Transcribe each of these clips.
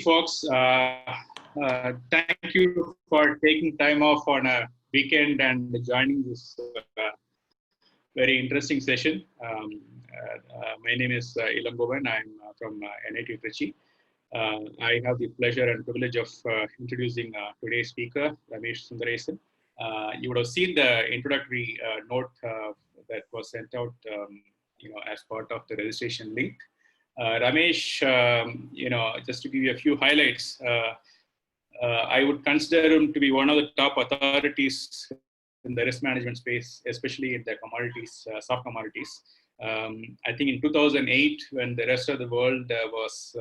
folks. Thank you for taking time off on a weekend and joining this very interesting session. My name is Elangovan. I'm from NIT Tiruchirappalli. I have the pleasure and privilege of introducing today's speaker, Ramesh Sundaresan. You would have seen the introductory note that was sent out, as part of the registration link. Ramesh, just to give you a few highlights, I would consider him to be one of the top authorities in the risk management space, especially in the commodities, soft commodities. I think in 2008, when the rest of the world was,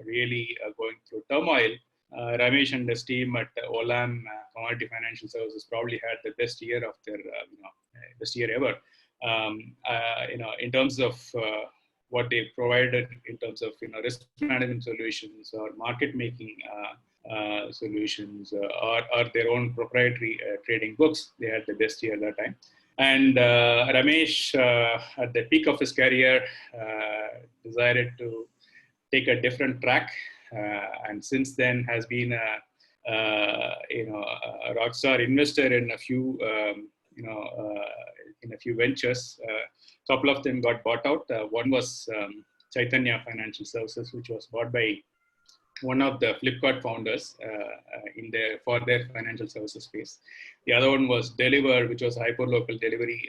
really going through turmoil, Ramesh and his team at Olam Commodity Financial Services probably had the best year of their, best year ever. In terms of what they provided in terms of risk management solutions or market making solutions or their own proprietary trading books. They had the best year at that time. And Ramesh, at the peak of his career, decided to take a different track, and since then has been a rock star investor in a few in a few ventures. A couple of them got bought out. One was Chaitanya Financial Services, which was bought by one of the Flipkart founders for their financial services space. The other one was Deliver, which was a hyperlocal delivery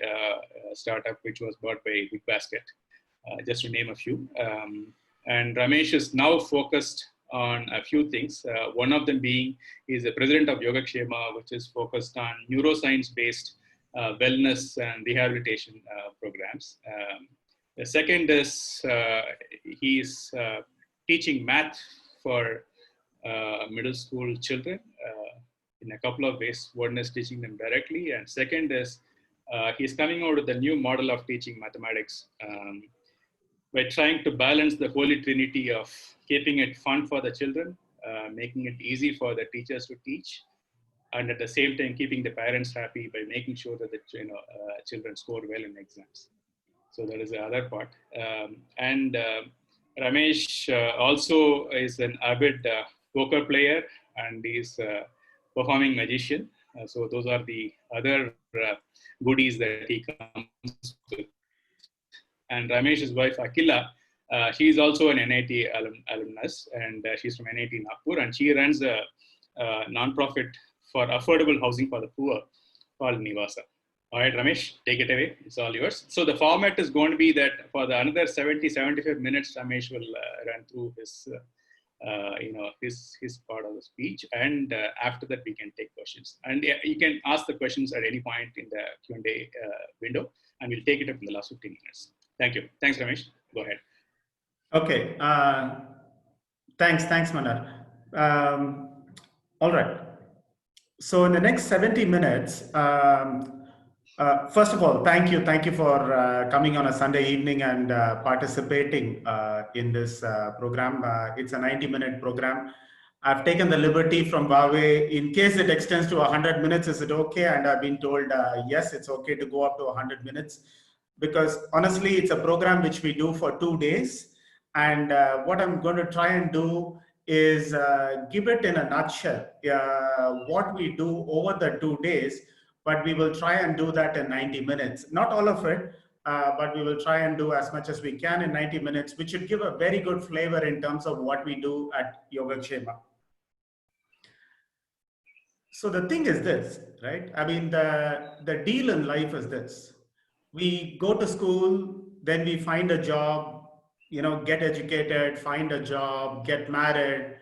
startup, which was bought by Big Basket, just to name a few. And Ramesh is now focused on a few things. One of them being he's the president of Yogakshema, which is focused on neuroscience-based wellness and rehabilitation programs. The second is he's teaching math for middle school children in a couple of ways. One is teaching them directly, and second is he's coming out with a new model of teaching mathematics by trying to balance the holy trinity of keeping it fun for the children, making it easy for the teachers to teach, and at the same time keeping the parents happy by making sure that the children score well in exams. So that is the other part. Ramesh also is an avid poker player, and he's a performing magician. So those are the other goodies that he comes with. And Ramesh's wife, Akila, she's also an NIT alumnus, and she's from NIT Nagpur, and she runs a nonprofit for affordable housing for the poor called Nivasa. All right, Ramesh, take it away. It's all yours. So the format is going to be that for the another 70-75 minutes, Ramesh will run through his, his part of the speech, and after that we can take questions. And you can ask the questions at any point in the Q&A window, and we'll take it up in the last 15 minutes. Thank you. Thanks, Ramesh. Go ahead. Okay. Thanks, Manar. All right. So in the next 70 minutes, first of all, thank you for coming on a Sunday evening and participating in this program. It's a 90-minute program. I've taken the liberty from Huawei, in case it extends to 100 minutes, is it okay? And I've been told, yes, it's okay to go up to 100 minutes. Because honestly, it's a program which we do for 2 days. And what I'm going to try and do is give it in a nutshell, what we do over the 2 days, but we will try and do that in 90 minutes. Not all of it, but we will try and do as much as we can in 90 minutes, which should give a very good flavor in terms of what we do at Yogakshema. So the thing is this, right? I mean, the deal in life is this. We go to school, then we find a job, get educated, find a job, get married,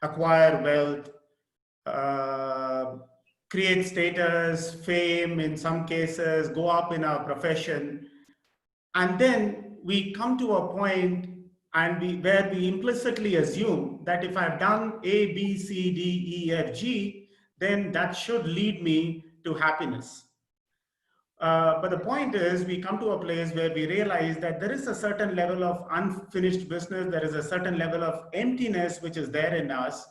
acquire wealth, create status, fame in some cases, go up in our profession. And then we come to a point where we implicitly assume that if I've done A, B, C, D, E, F, G, then that should lead me to happiness. But the point is, we come to a place where we realize that there is a certain level of unfinished business, there is a certain level of emptiness which is there in us.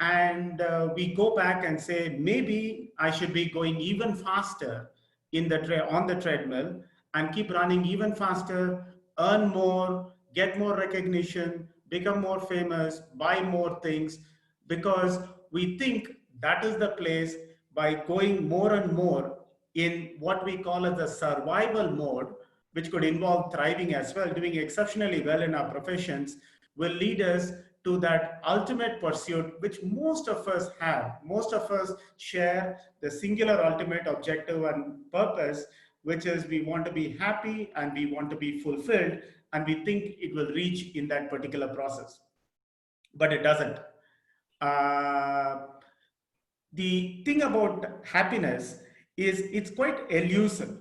And we go back and say, maybe I should be going even faster on the treadmill and keep running even faster, earn more, get more recognition, become more famous, buy more things, because we think that is the place. By going more and more in what we call as the survival mode, which could involve thriving as well, doing exceptionally well in our professions, will lead us to that ultimate pursuit, which most of us have. Most of us share the singular ultimate objective and purpose, which is we want to be happy and we want to be fulfilled, and we think it will reach in that particular process. But it doesn't. Uh, the thing about happiness is it's quite elusive,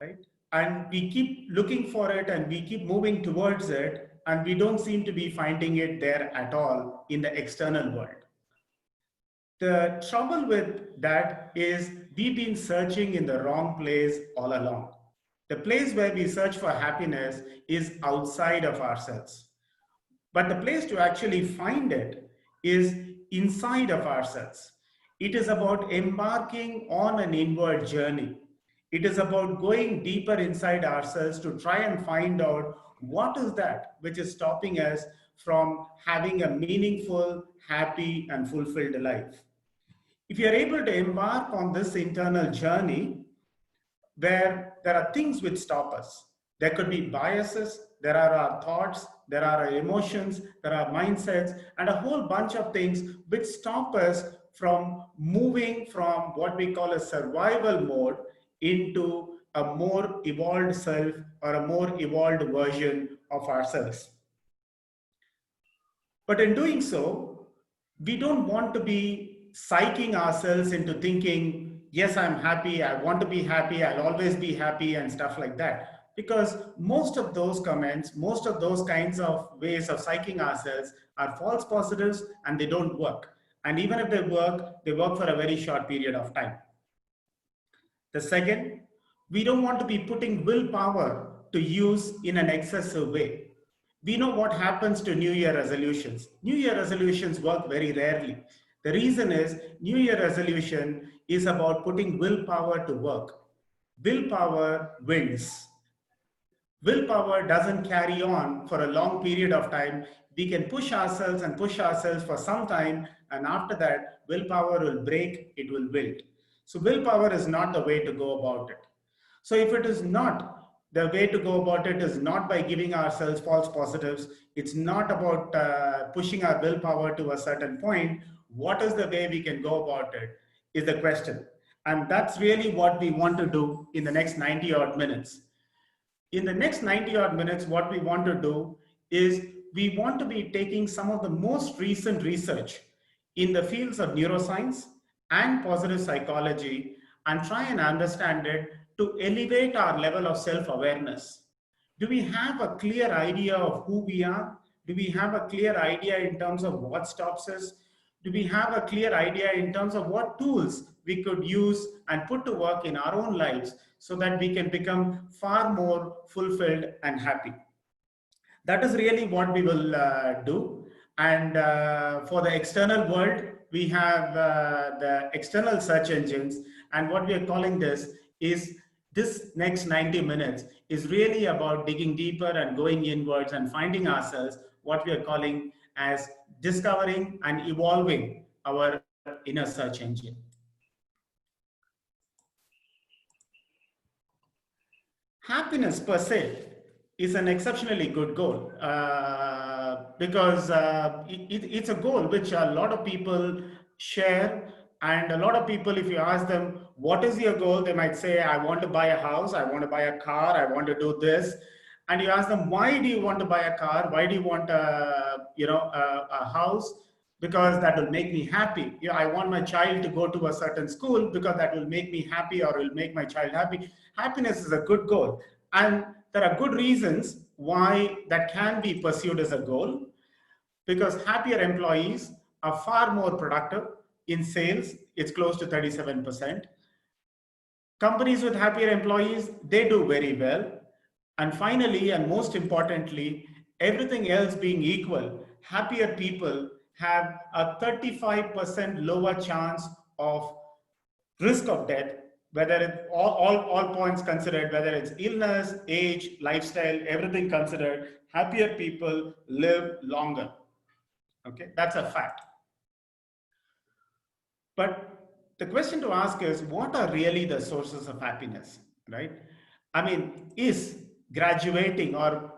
right? And we keep looking for it and we keep moving towards it, and we don't seem to be finding it there at all in the external world. The trouble with that is we've been searching in the wrong place all along. The place where we search for happiness is outside of ourselves. But the place to actually find it is inside of ourselves. It is about embarking on an inward journey. It is about going deeper inside ourselves to try and find out what is that which is stopping us from having a meaningful, happy, and fulfilled life. If you are able to embark on this internal journey, where there are things which stop us. There could be biases, there are our thoughts, there are our emotions, there are mindsets, and a whole bunch of things which stop us from moving from what we call a survival mode into a more evolved self or a more evolved version of ourselves. But in doing so, we don't want to be psyching ourselves into thinking, yes, I'm happy, I want to be happy, I'll always be happy, and stuff like that. Because most of those comments, most of those kinds of ways of psyching ourselves are false positives, and they don't work. And even if they work for a very short period of time. The second, we don't want to be putting willpower to use in an excessive way. We know what happens to New Year resolutions. New Year resolutions work very rarely. The reason is New Year resolution is about putting willpower to work. Willpower wins. Willpower doesn't carry on for a long period of time. We can push ourselves and push ourselves for some time, and after that, willpower will break, it will wilt. So willpower is not the way to go about it. So if it is not, the way to go about it is not by giving ourselves false positives. It's not about pushing our willpower to a certain point. What is the way we can go about it is the question. And that's really what we want to do in the next 90 odd minutes. In the next 90 odd minutes, what we want to do is we want to be taking some of the most recent research in the fields of neuroscience and positive psychology and try and understand it to elevate our level of self-awareness. Do we have a clear idea of who we are? Do we have a clear idea in terms of what stops us? Do we have a clear idea in terms of what tools we could use and put to work in our own lives so that we can become far more fulfilled and happy? That is really what we will do. And for the external world, we have the external search engines. And what we are calling this next 90 minutes is really about digging deeper and going inwards and finding ourselves, what we are calling as discovering and evolving our inner search engine. Happiness per se is an exceptionally good goal because it's a goal which a lot of people share. And a lot of people, if you ask them, what is your goal? They might say, I want to buy a house, I want to buy a car, I want to do this. And you ask them, why do you want to buy a car? Why do you want a house? Because that will make me happy. I want my child to go to a certain school because that will make me happy or will make my child happy. Happiness is a good goal. And there are good reasons why that can be pursued as a goal, because happier employees are far more productive. In sales, it's close to 37%. Companies with happier employees, they do very well. And finally, and most importantly, everything else being equal, happier people have a 35% lower chance of risk of death whether it's all points considered, whether it's illness, age, lifestyle, everything considered, happier people live longer. Okay, that's a fact. But the question to ask is, what are really the sources of happiness, right? I mean, is graduating or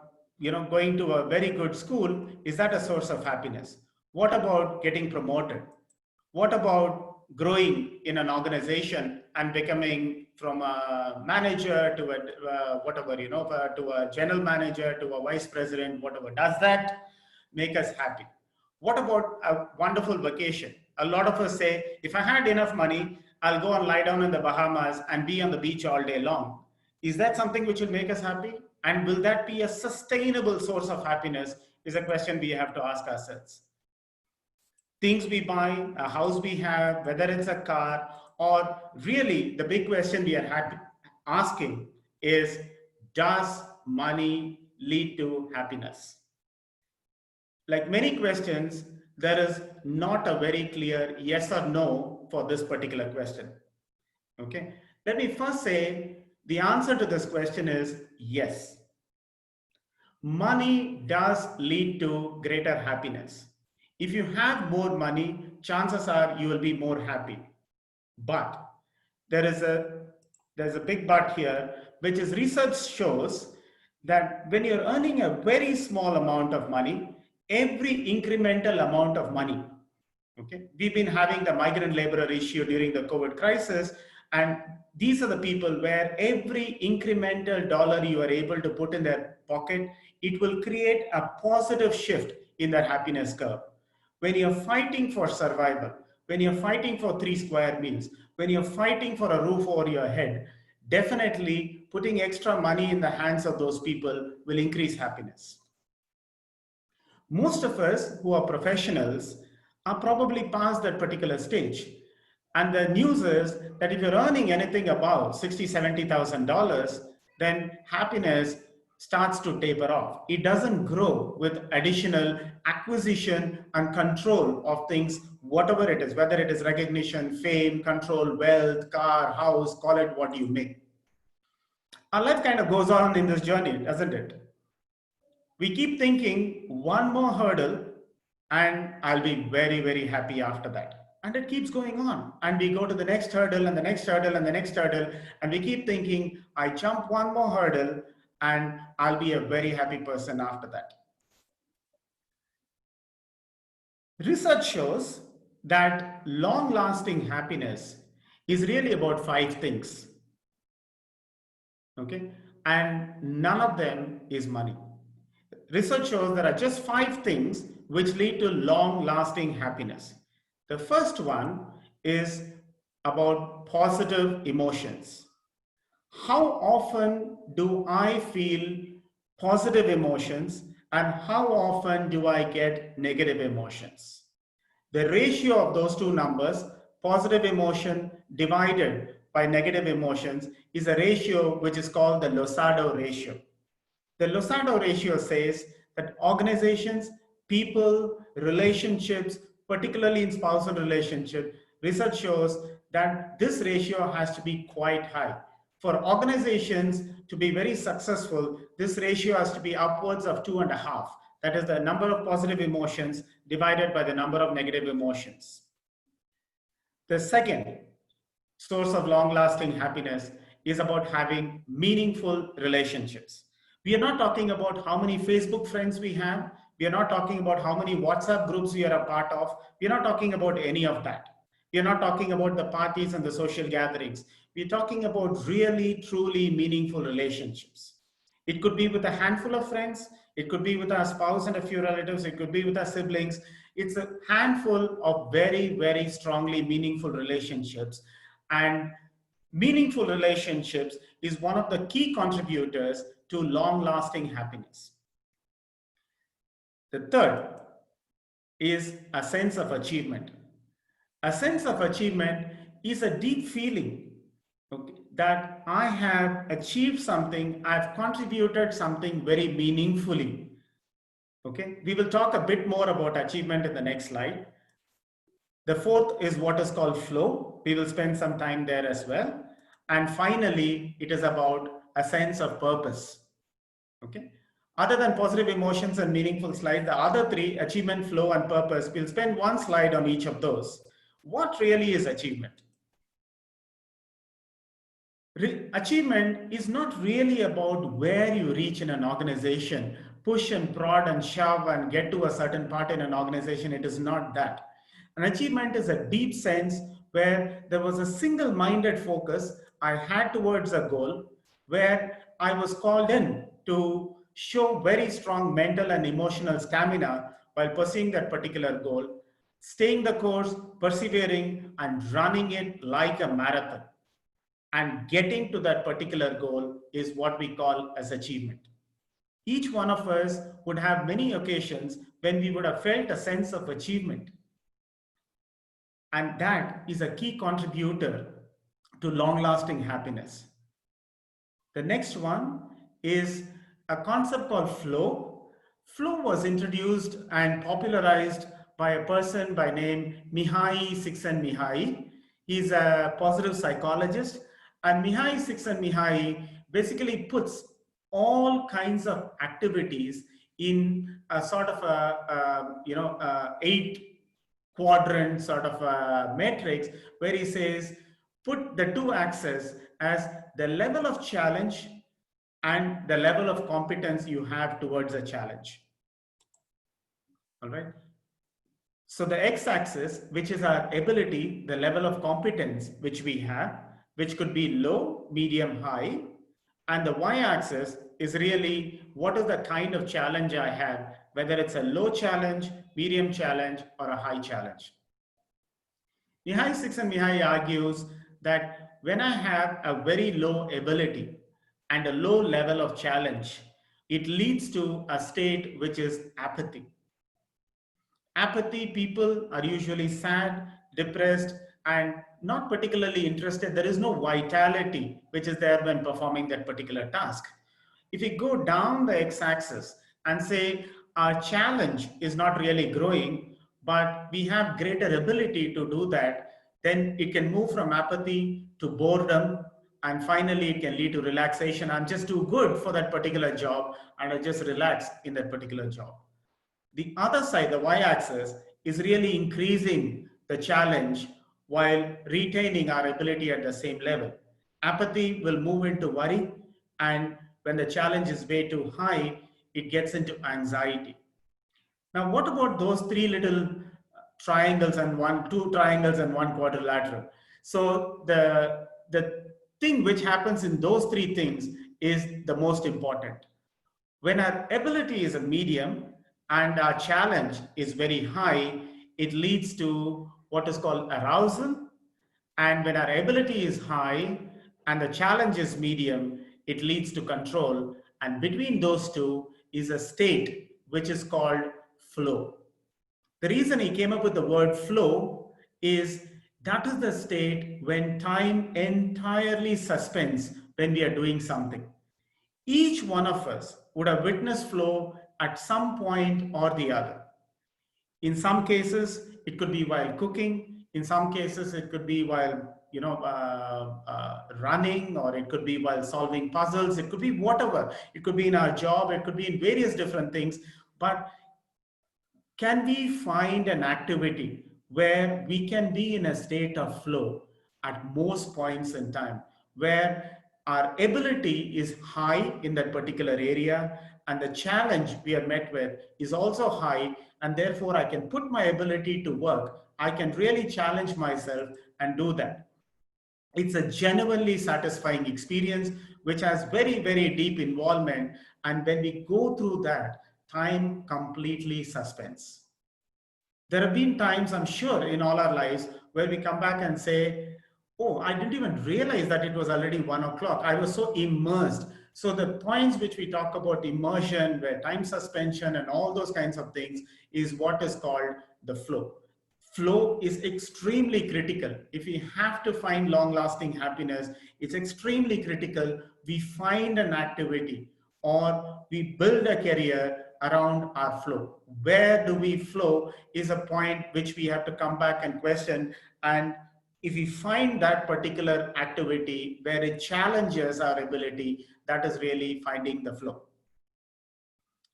going to a very good school, is that a source of happiness? What about getting promoted? What about growing in an organization and becoming from a manager to a whatever, to a general manager, to a vice president, whatever? Does that make us happy? What about a wonderful vacation? A lot of us say, if I had enough money, I'll go and lie down in the Bahamas and be on the beach all day long. Is that something which will make us happy? And will that be a sustainable source of happiness? Is a question we have to ask ourselves. Things we buy, a house we have, whether it's a car, or really the big question we are asking is, does money lead to happiness? Like many questions, there is not a very clear yes or no for this particular question. Okay, let me first say the answer to this question is yes. Money does lead to greater happiness. If you have more money, chances are you will be more happy. But there's a big but here, which is research shows that when you're earning a very small amount of money, every incremental amount of money, okay, we've been having the migrant laborer issue during the COVID crisis, and these are the people where every incremental dollar you are able to put in their pocket, it will create a positive shift in their happiness curve. When you're fighting for survival, when you're fighting for 3 square meals, when you're fighting for a roof over your head, definitely putting extra money in the hands of those people will increase happiness. Most of us who are professionals are probably past that particular stage. And the news is that if you're earning anything above $60,000, $70,000, then happiness starts to taper off. It doesn't grow with additional acquisition and control of things, whatever it is, whether it is recognition, fame, control, wealth, car, house, call it what you may. Our life kind of goes on in this journey, doesn't it? We keep thinking one more hurdle and I'll be very, very happy after that. And it keeps going on. And we go to the next hurdle and the next hurdle and the next hurdle. And we keep thinking, I jump one more hurdle and I'll be a very happy person after that. Research shows that long-lasting happiness is really about 5 things. Okay? And none of them is money. Research shows there are just 5 things which lead to long-lasting happiness. The first one is about positive emotions. How often do I feel positive emotions and how often do I get negative emotions? The ratio of those 2 numbers, positive emotion divided by negative emotions, is a ratio which is called the Losado ratio. The Losado ratio says that organizations, people, relationships, particularly in spousal relationship, research shows that this ratio has to be quite high. For organizations to be very successful, this ratio has to be upwards of 2.5. That is the number of positive emotions divided by the number of negative emotions. The second source of long-lasting happiness is about having meaningful relationships. We are not talking about how many Facebook friends we have. We are not talking about how many WhatsApp groups we are a part of. We are not talking about any of that. We are not talking about the parties and the social gatherings. We are talking about really, truly meaningful relationships. It could be with a handful of friends. It could be with our spouse and a few relatives. It could be with our siblings. It's a handful of very, very strongly meaningful relationships. And meaningful relationships is one of the key contributors to long-lasting happiness. The third is a sense of achievement. A sense of achievement is a deep feeling, okay, that I have achieved something, I've contributed something very meaningfully. Okay, we will talk a bit more about achievement in the next slide. The fourth is what is called flow. We will spend some time there as well. And finally, it is about a sense of purpose. Okay. Other than positive emotions and meaningful slide, the other three, achievement, flow, and purpose, we'll spend one slide on each of those. What really is achievement? Achievement is not really about where you reach in an organization, push and prod and shove and get to a certain part in an organization. It is not that. An achievement is a deep sense where there was a single-minded focus I had towards a goal, where I was called in to show very strong mental and emotional stamina while pursuing that particular goal, staying the course, persevering, and running it like a marathon. And getting to that particular goal is what we call as achievement. Each one of us would have many occasions when we would have felt a sense of achievement. And that is a key contributor to long-lasting happiness. The next one is a concept called flow. Flow was introduced and popularized by a person by name Mihaly Csikszentmihalyi. He's a positive psychologist, and Mihaly Csikszentmihalyi basically puts all kinds of activities in a sort of a 8-quadrant sort of a matrix, where he says put the two axes as the level of challenge and the level of competence you have towards a challenge. All right. So the x-axis, which is our ability, the level of competence which we have, which could be low, medium, high. And the y-axis is really what is the kind of challenge I have, whether it's a low challenge, medium challenge, or a high challenge. Mihaly Csikszentmihalyi argues that when I have a very low ability and a low level of challenge, it leads to a state which is apathy. Apathy, people are usually sad, depressed, and not particularly interested. There is no vitality which is there when performing that particular task. If we go down the x-axis and say our challenge is not really growing, but we have greater ability to do that, then it can move from apathy to boredom, and finally it can lead to relaxation. I'm just too good for that particular job, and I just relax in that particular job. The other side, the y-axis, is really increasing the challenge while retaining our ability at the same level. Apathy will move into worry, and when the challenge is way too high, it gets into anxiety. Now, what about those three little triangles and two triangles and one quadrilateral? So the thing which happens in those three things is the most important. When our ability is a medium and our challenge is very high, it leads to what is called arousal. And when our ability is high and the challenge is medium, it leads to control. And between those two is a state which is called flow. The reason he came up with the word flow is that is the state when time entirely suspends when we are doing something. Each one of us would have witnessed flow at some point or the other. In some cases, it could be while cooking. In some cases, it could be while running, or it could be while solving puzzles. It could be whatever. It could be in our job. It could be in various different things. But can we find an activity where we can be in a state of flow at most points in time, where our ability is high in that particular area and the challenge we are met with is also high, and therefore I can put my ability to work. I can really challenge myself and do that. It's a genuinely satisfying experience which has very, very deep involvement, and when we go through that, time completely suspends. There have been times, I'm sure, in all our lives where we come back and say, oh, I didn't even realize that it was already 1 o'clock. I was so immersed. So the points which we talk about immersion, where time suspension and all those kinds of things is what is called the flow. Flow is extremely critical. If we have to find long-lasting happiness, it's extremely critical we find an activity or we build a career around our flow. Where do we flow is a point which we have to come back and question, and if we find that particular activity where it challenges our ability, that is really finding the flow.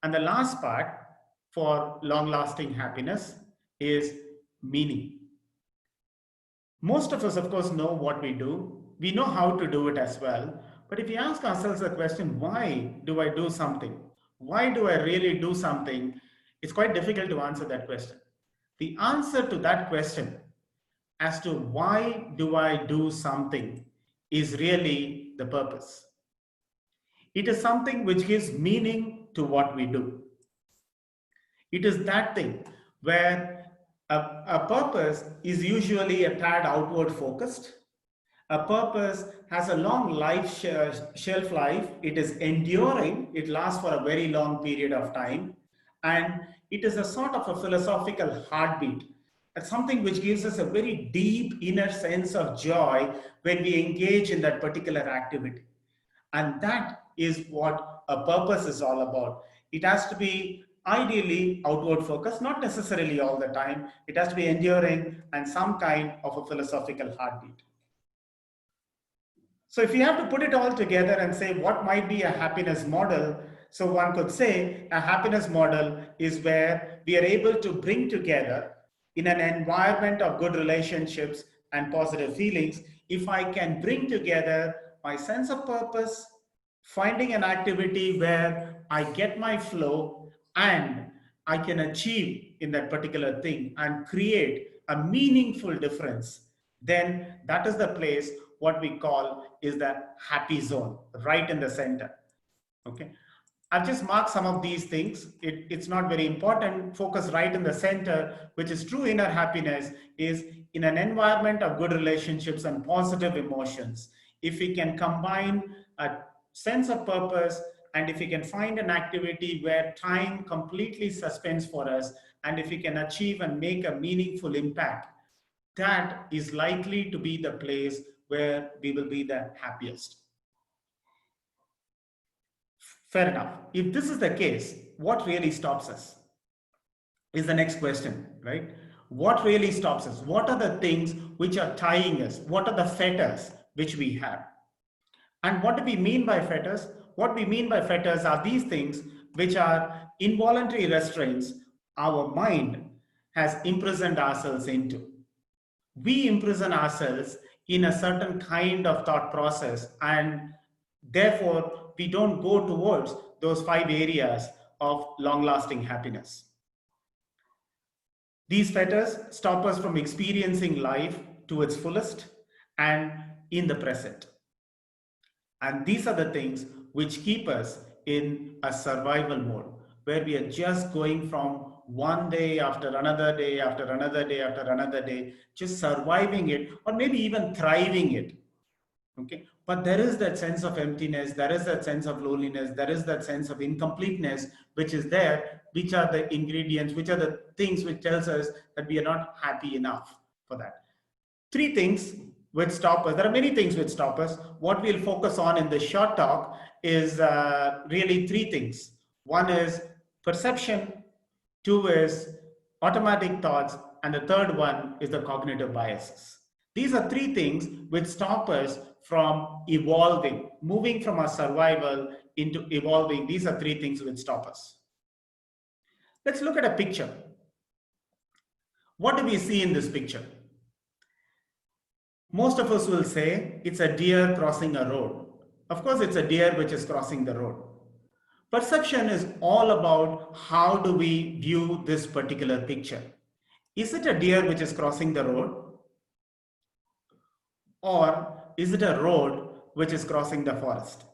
And the last part for long-lasting happiness is meaning. Most of us, of course, know what we do. We know how to do it as well. But if we ask ourselves the question, why do I do something? Why do I really do something? It's quite difficult to answer that question. The answer to that question as to why do I do something is really the purpose. It is something which gives meaning to what we do. It is that thing where a purpose is usually a tad outward focused. A purpose has a long shelf life. It is enduring. It lasts for a very long period of time. And it is a sort of a philosophical heartbeat. It's something which gives us a very deep inner sense of joy when we engage in that particular activity. And that is what a purpose is all about. It has to be ideally outward focused, not necessarily all the time. It has to be enduring and some kind of a philosophical heartbeat. So if you have to put it all together and say what might be a happiness model, so one could say a happiness model is where we are able to bring together in an environment of good relationships and positive feelings. If I can bring together my sense of purpose, finding an activity where I get my flow and I can achieve in that particular thing and create a meaningful difference, then that is the place what we call is the happy zone, right in the center. Okay. I've just marked some of these things. It's not very important. Focus right in the center, which is true inner happiness, is in an environment of good relationships and positive emotions. If we can combine a sense of purpose and if we can find an activity where time completely suspends for us, and if we can achieve and make a meaningful impact, that is likely to be the place where we will be the happiest. Fair enough. If this is the case, what really stops us is the next question, right? What really stops us? What are the things which are tying us? What are the fetters which we have? And what do we mean by fetters? What we mean by fetters are these things which are involuntary restraints our mind has imprisoned ourselves into. We imprison ourselves in a certain kind of thought process, and therefore we don't go towards those 5 areas of long-lasting happiness. These fetters stop us from experiencing life to its fullest and in the present. And these are the things which keep us in a survival mode, where we are just going from one day after another day after another day after another day, just surviving it or maybe even thriving it. Okay, but there is that sense of emptiness, there is that sense of loneliness, there is that sense of incompleteness which is there, which are the ingredients, which are the things which tells us that we are not happy enough for that. 3 things which stop us. There are many things which stop us. What we'll focus on in this short talk is really 3 things. One is perception, 2 is automatic thoughts, and the 3rd one is the cognitive biases. These are 3 things which stop us from evolving, moving from our survival into evolving. These are 3 things which stop us. Let's look at a picture. What do we see in this picture? Most of us will say it's a deer crossing a road. Of course, it's a deer which is crossing the road. Perception is all about how do we view this particular picture. Is it a deer which is crossing the road? Or is it a road which is crossing the forest?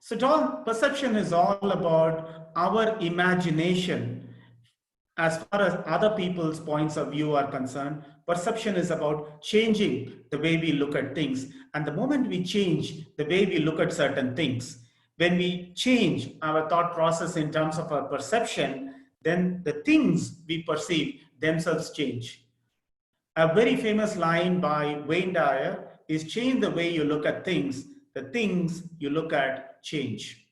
So perception is all about our imagination. As far as other people's points of view are concerned, perception is about changing the way we look at things. And the moment we change the way we look at certain things, when we change our thought process in terms of our perception, then the things we perceive themselves change. A very famous line by Wayne Dyer is change the way you look at things, the things you look at change.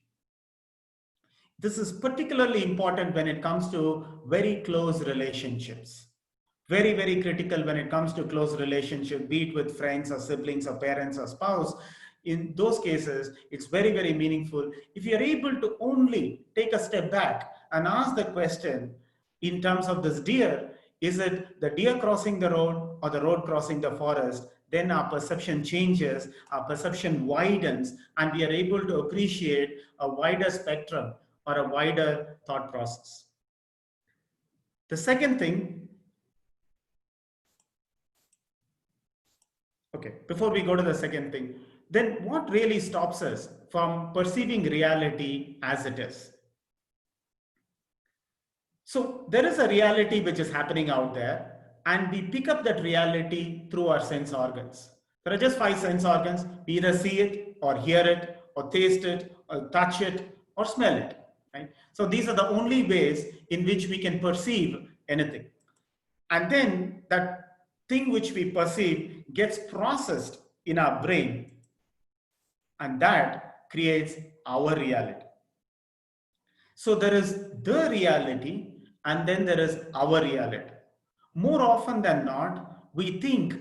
This is particularly important when it comes to very close relationships. Very, very critical when it comes to close relationship, be it with friends or siblings or parents or spouse. In those cases, it's very, very meaningful. If you're able to only take a step back and ask the question in terms of this deer, is it the deer crossing the road or the road crossing the forest? Then our perception changes, our perception widens, and we are able to appreciate a wider spectrum or a wider thought process. The second thing, okay, before we go to the second thing, then what really stops us from perceiving reality as it is? So there is a reality which is happening out there, and we pick up that reality through our sense organs. There are just 5 sense organs. We either see it or hear it or taste it or touch it or smell it. Right? So these are the only ways in which we can perceive anything. And then that thing which we perceive gets processed in our brain, and that creates our reality. So there is the reality, and then there is our reality. More often than not, we think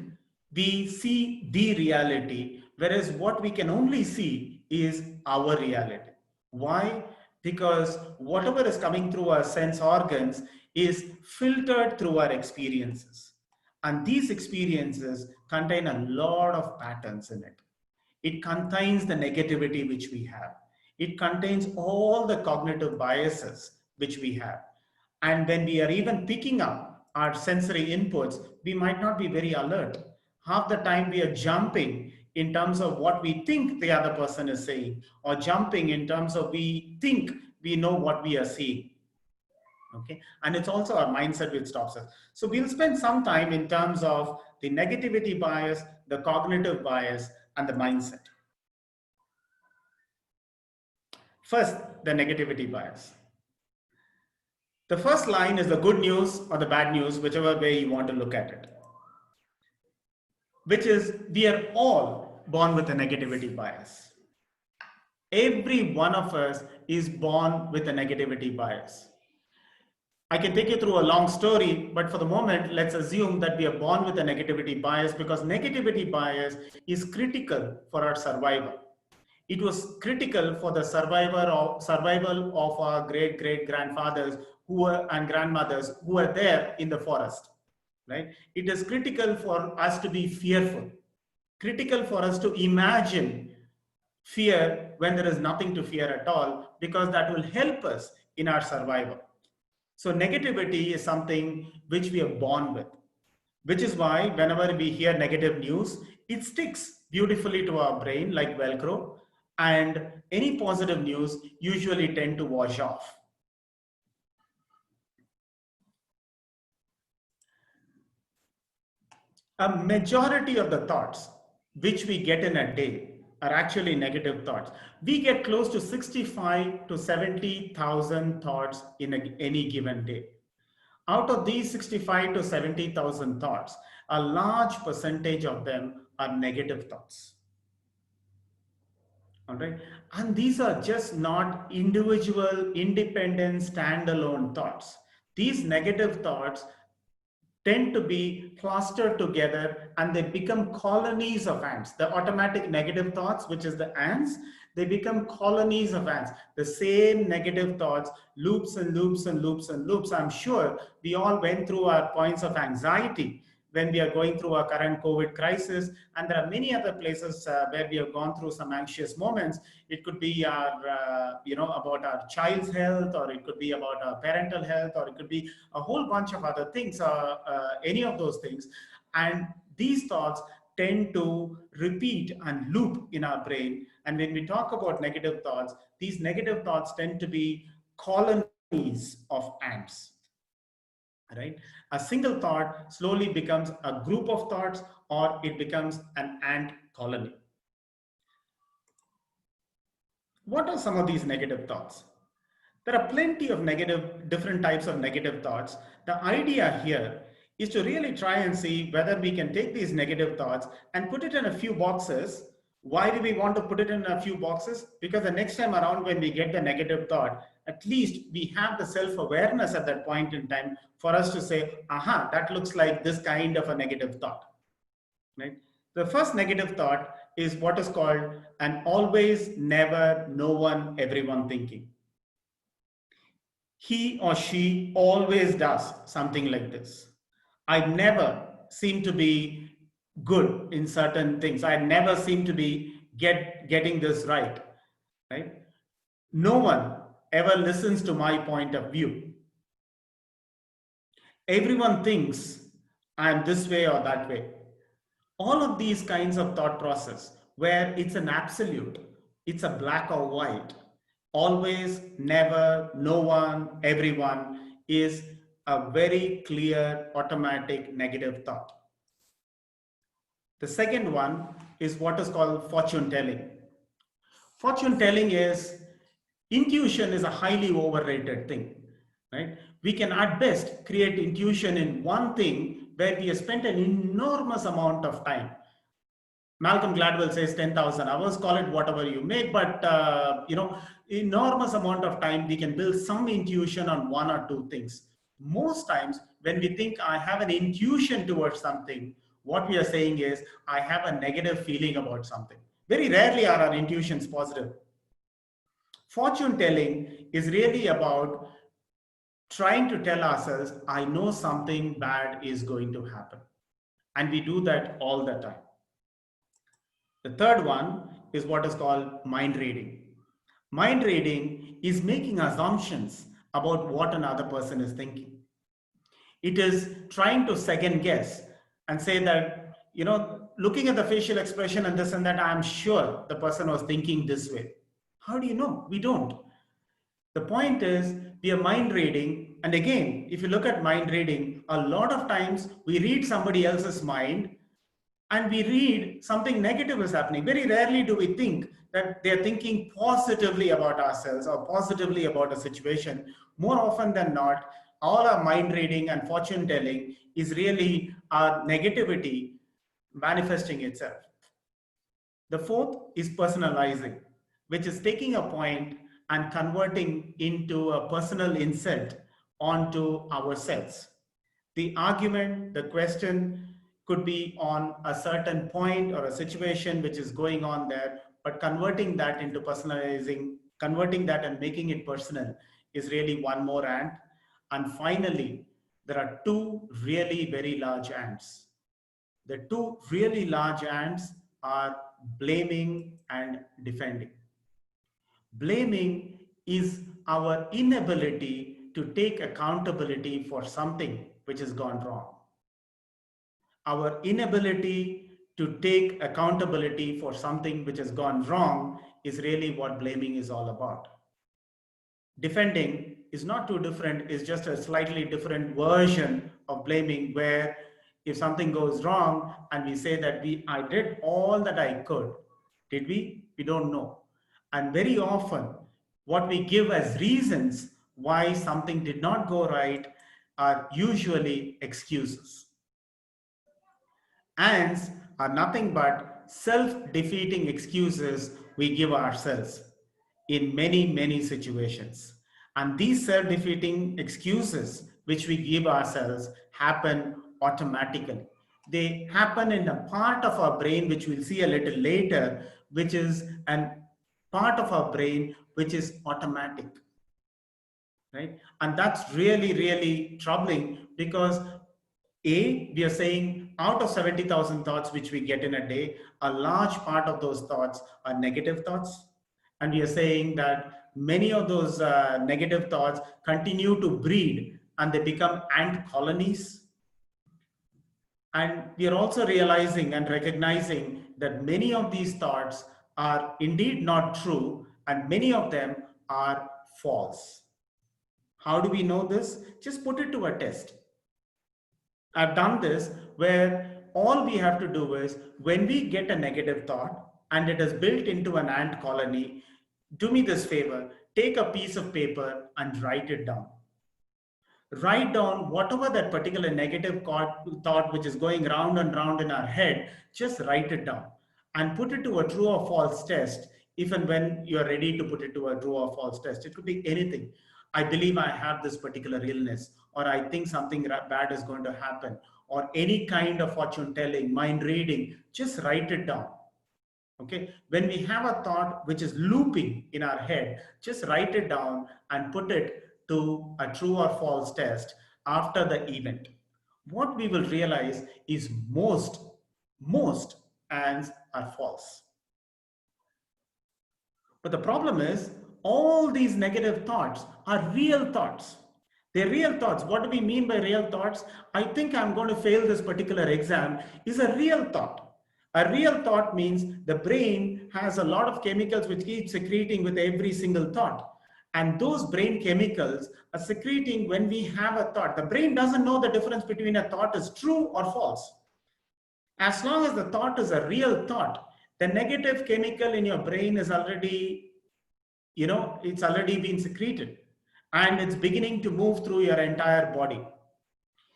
we see the reality, whereas what we can only see is our reality. Why? Because whatever is coming through our sense organs is filtered through our experiences. And these experiences contain a lot of patterns in it. It contains the negativity which we have. It contains all the cognitive biases which we have. And when we are even picking up our sensory inputs, we might not be very alert. Half the time we are jumping in terms of what we think the other person is saying, or jumping in terms of we think we know what we are seeing. Okay, and it's also our mindset which stops us. So we'll spend some time in terms of the negativity bias, the cognitive bias, and the mindset. First, the negativity bias. The first line is the good news or the bad news, whichever way you want to look at it, which is we are all born with a negativity bias. Every one of us is born with a negativity bias. I can take you through a long story, but for the moment, let's assume that we are born with a negativity bias, because negativity bias is critical for our survival. It was critical for the survival of our great-great-grandfathers and grandmothers who were there in the forest, right? It is critical for us to be fearful, critical for us to imagine fear when there is nothing to fear at all, because that will help us in our survival. So negativity is something which we are born with, which is why whenever we hear negative news, it sticks beautifully to our brain like Velcro, and any positive news usually tend to wash off. A majority of the thoughts which we get in a day are actually negative thoughts. We get close to 65 to 70,000 thoughts in any given day. Out of these 65 to 70,000 thoughts, a large percentage of them are negative thoughts. All right. And these are just not individual, independent, standalone thoughts. These negative thoughts tend to be clustered together, and they become colonies of ants. The automatic negative thoughts, which is the ants, they become colonies of ants. The same negative thoughts, loops and loops and loops and loops. I'm sure we all went through our points of anxiety when we are going through our current COVID crisis. And there are many other places where we have gone through some anxious moments. It could be our, about our child's health, or it could be about our parental health, or it could be a whole bunch of other things, any of those things. And these thoughts tend to repeat and loop in our brain. And when we talk about negative thoughts, these negative thoughts tend to be colonies of ants. Right? A single thought slowly becomes a group of thoughts, or it becomes an ant colony. What are some of these negative thoughts? There are plenty of different types of negative thoughts. The idea here is to really try and see whether we can take these negative thoughts and put it in a few boxes. Why do we want to put it in a few boxes? Because the next time around when we get the negative thought, at least we have the self-awareness at that point in time for us to say, aha, that looks like this kind of a negative thought, right? The first negative thought is what is called an always, never, no one, everyone thinking. He or she always does something like this. I never seem to be good in certain things. I never seem to be getting this right, right? No one ever listens to my point of view. Everyone thinks I am this way or that way. All of these kinds of thought process where it's an absolute, it's a black or white, always, never, no one, everyone, is a very clear, automatic negative thought. The second one is what is called fortune telling. Fortune telling is, intuition is a highly overrated thing, right? We can at best create intuition in one thing where we have spent an enormous amount of time. Malcolm Gladwell says 10,000 hours, call it whatever you make, but enormous amount of time we can build some intuition on one or two things. Most times when we think I have an intuition towards something, what we are saying is I have a negative feeling about something. Very rarely are our intuitions positive. Fortune telling is really about trying to tell ourselves, I know something bad is going to happen. And we do that all the time. The third one is what is called mind reading. Mind reading is making assumptions about what another person is thinking. It is trying to second guess and say that, looking at the facial expression and this and that, I'm sure the person was thinking this way. How do you know? We don't. The point is, we are mind reading. And again, if you look at mind reading, a lot of times we read somebody else's mind and we read something negative is happening. Very rarely do we think that they're thinking positively about ourselves or positively about a situation. More often than not, all our mind reading and fortune telling is really our negativity manifesting itself. The fourth is personalizing, which is taking a point and converting into a personal insult onto ourselves. The argument, the question could be on a certain point or a situation which is going on there, but converting that into personalizing, converting that and making it personal is really one more ant. And finally, there are two really very large ants. The two really large ants are blaming and defending. Blaming is our inability to take accountability for something which has gone wrong. Our inability to take accountability for something which has gone wrong is really what blaming is all about. Defending is not too different, it's just a slightly different version of blaming, where if something goes wrong and we say that I did all that I could. Did we? We don't know. And very often what we give as reasons why something did not go right are usually excuses. Ants are nothing but self-defeating excuses we give ourselves in many, many situations. And these self-defeating excuses which we give ourselves happen automatically. They happen in a part of our brain, which we'll see a little later, which is a part of our brain which is automatic, right? And that's really, really troubling, because we are saying out of 70,000 thoughts which we get in a day, a large part of those thoughts are negative thoughts. And we are saying that many of those negative thoughts continue to breed and they become ant colonies. And we are also realizing and recognizing that many of these thoughts are indeed not true, and many of them are false. How do we know this? Just put it to a test. I've done this where all we have to do is, when we get a negative thought and it is built into an ant colony, do me this favor, take a piece of paper and write it down. Write down whatever that particular negative thought which is going round and round in our head, just write it down and put it to a true or false test. even when you are ready to put it to a true or false test. It could be anything. I believe I have this particular illness, or I think something bad is going to happen, or any kind of fortune telling, mind reading. Just write it down. Okay, when we have a thought which is looping in our head, just write it down and put it to a true or false test after the event. What we will realize is most ands are false. But the problem is, all these negative thoughts are real thoughts. They're real thoughts. What do we mean by real thoughts? I think I'm going to fail this particular exam is a real thought. A real thought means the brain has a lot of chemicals which keep secreting with every single thought. And those brain chemicals are secreting when we have a thought. The brain doesn't know the difference between a thought is true or false. As long as the thought is a real thought, the negative chemical in your brain is already, it's already been secreted and it's beginning to move through your entire body.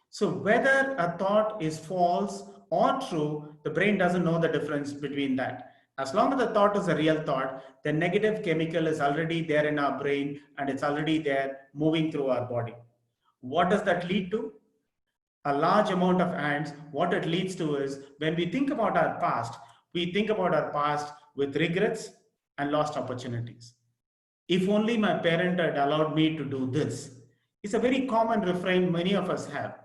So whether a thought is false or true, the brain doesn't know the difference between that. As long as the thought is a real thought, the negative chemical is already there in our brain and it's already there moving through our body. What does that lead to? A large amount of ants. What it leads to is, when we think about our past, we think about our past with regrets and lost opportunities. If only my parent had allowed me to do this. It's a very common refrain many of us have,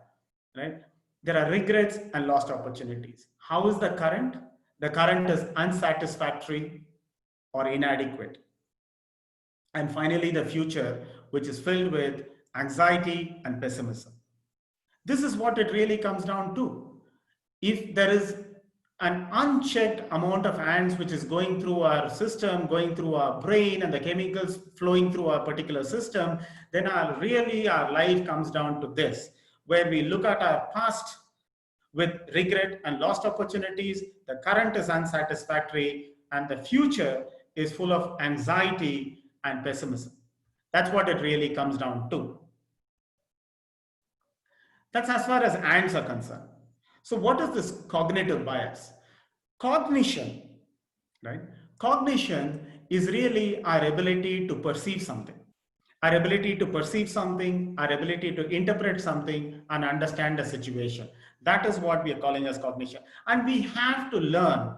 right? There are regrets and lost opportunities. How is the current? The current is unsatisfactory or inadequate. And finally, the future, which is filled with anxiety and pessimism. This is what it really comes down to. If there is an unchecked amount of ants which is going through our system, going through our brain, and the chemicals flowing through our particular system, then our life comes down to this, where we look at our past with regret and lost opportunities, the current is unsatisfactory, and the future is full of anxiety and pessimism. That's what it really comes down to. That's as far as ants are concerned. So what is this cognitive bias? Cognition, right? Cognition is really our ability to perceive something. Our ability to perceive something, our ability to interpret something and understand a situation. That is what we are calling as cognition. And we have to learn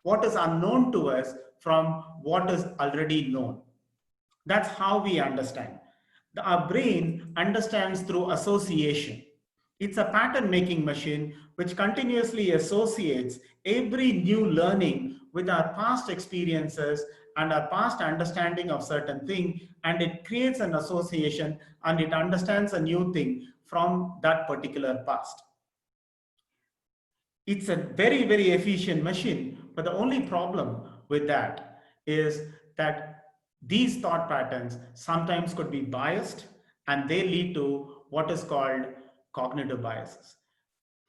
what is unknown to us from what is already known. That's how we understand. Our brain understands through association. It's a pattern-making machine which continuously associates every new learning with our past experiences and our past understanding of certain thing, and it creates an association and it understands a new thing from that particular past. It's a very, very efficient machine, but the only problem with that is that these thought patterns sometimes could be biased and they lead to what is called cognitive biases.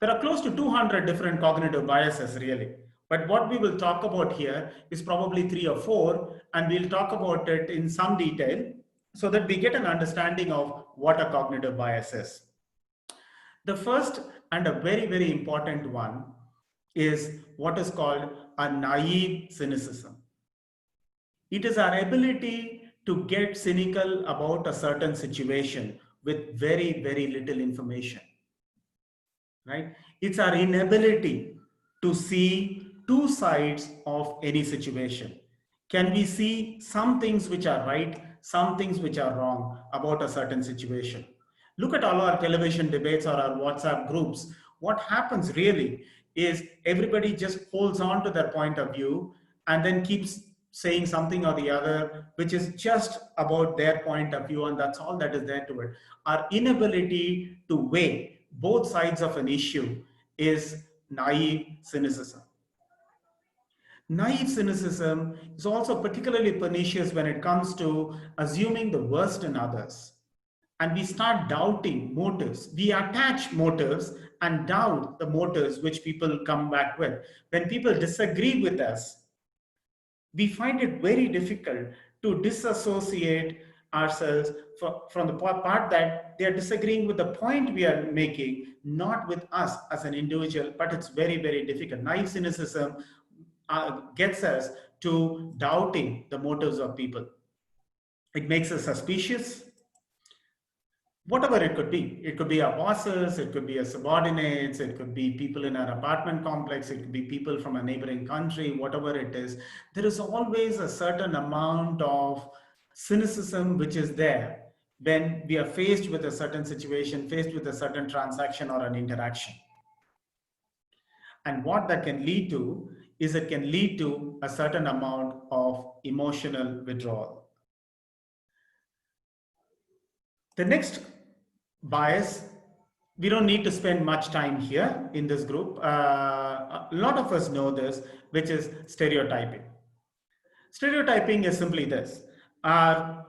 There are close to 200 different cognitive biases really, but what we will talk about here is probably 3 or 4, and we'll talk about it in some detail so that we get an understanding of what a cognitive bias is. The first and a very, very important one is what is called a naive cynicism. It is our ability to get cynical about a certain situation with very, very little information, right? It's our inability to see two sides of any situation. Can we see some things which are right, some things which are wrong about a certain situation? Look at all our television debates or our WhatsApp groups. What happens really is everybody just holds on to their point of view and then keeps saying something or the other, which is just about their point of view, and that's all that is there to it. Our inability to weigh both sides of an issue is naive cynicism. Naive cynicism is also particularly pernicious when it comes to assuming the worst in others. And we start doubting motives. We attach motives and doubt the motives which people come back with. When people disagree with us, we find it very difficult to disassociate ourselves from the part that they are disagreeing with the point we are making, not with us as an individual, but it's very, very difficult. Naive cynicism gets us to doubting the motives of people. It makes us suspicious. Whatever it could be. It could be our bosses, it could be our subordinates, it could be people in our apartment complex, it could be people from a neighboring country, whatever it is. There is always a certain amount of cynicism which is there when we are faced with a certain situation, faced with a certain transaction or an interaction. And what that can lead to is it can lead to a certain amount of emotional withdrawal. The next bias, we don't need to spend much time here in this group. A lot of us know this, which is stereotyping. Stereotyping is simply this: our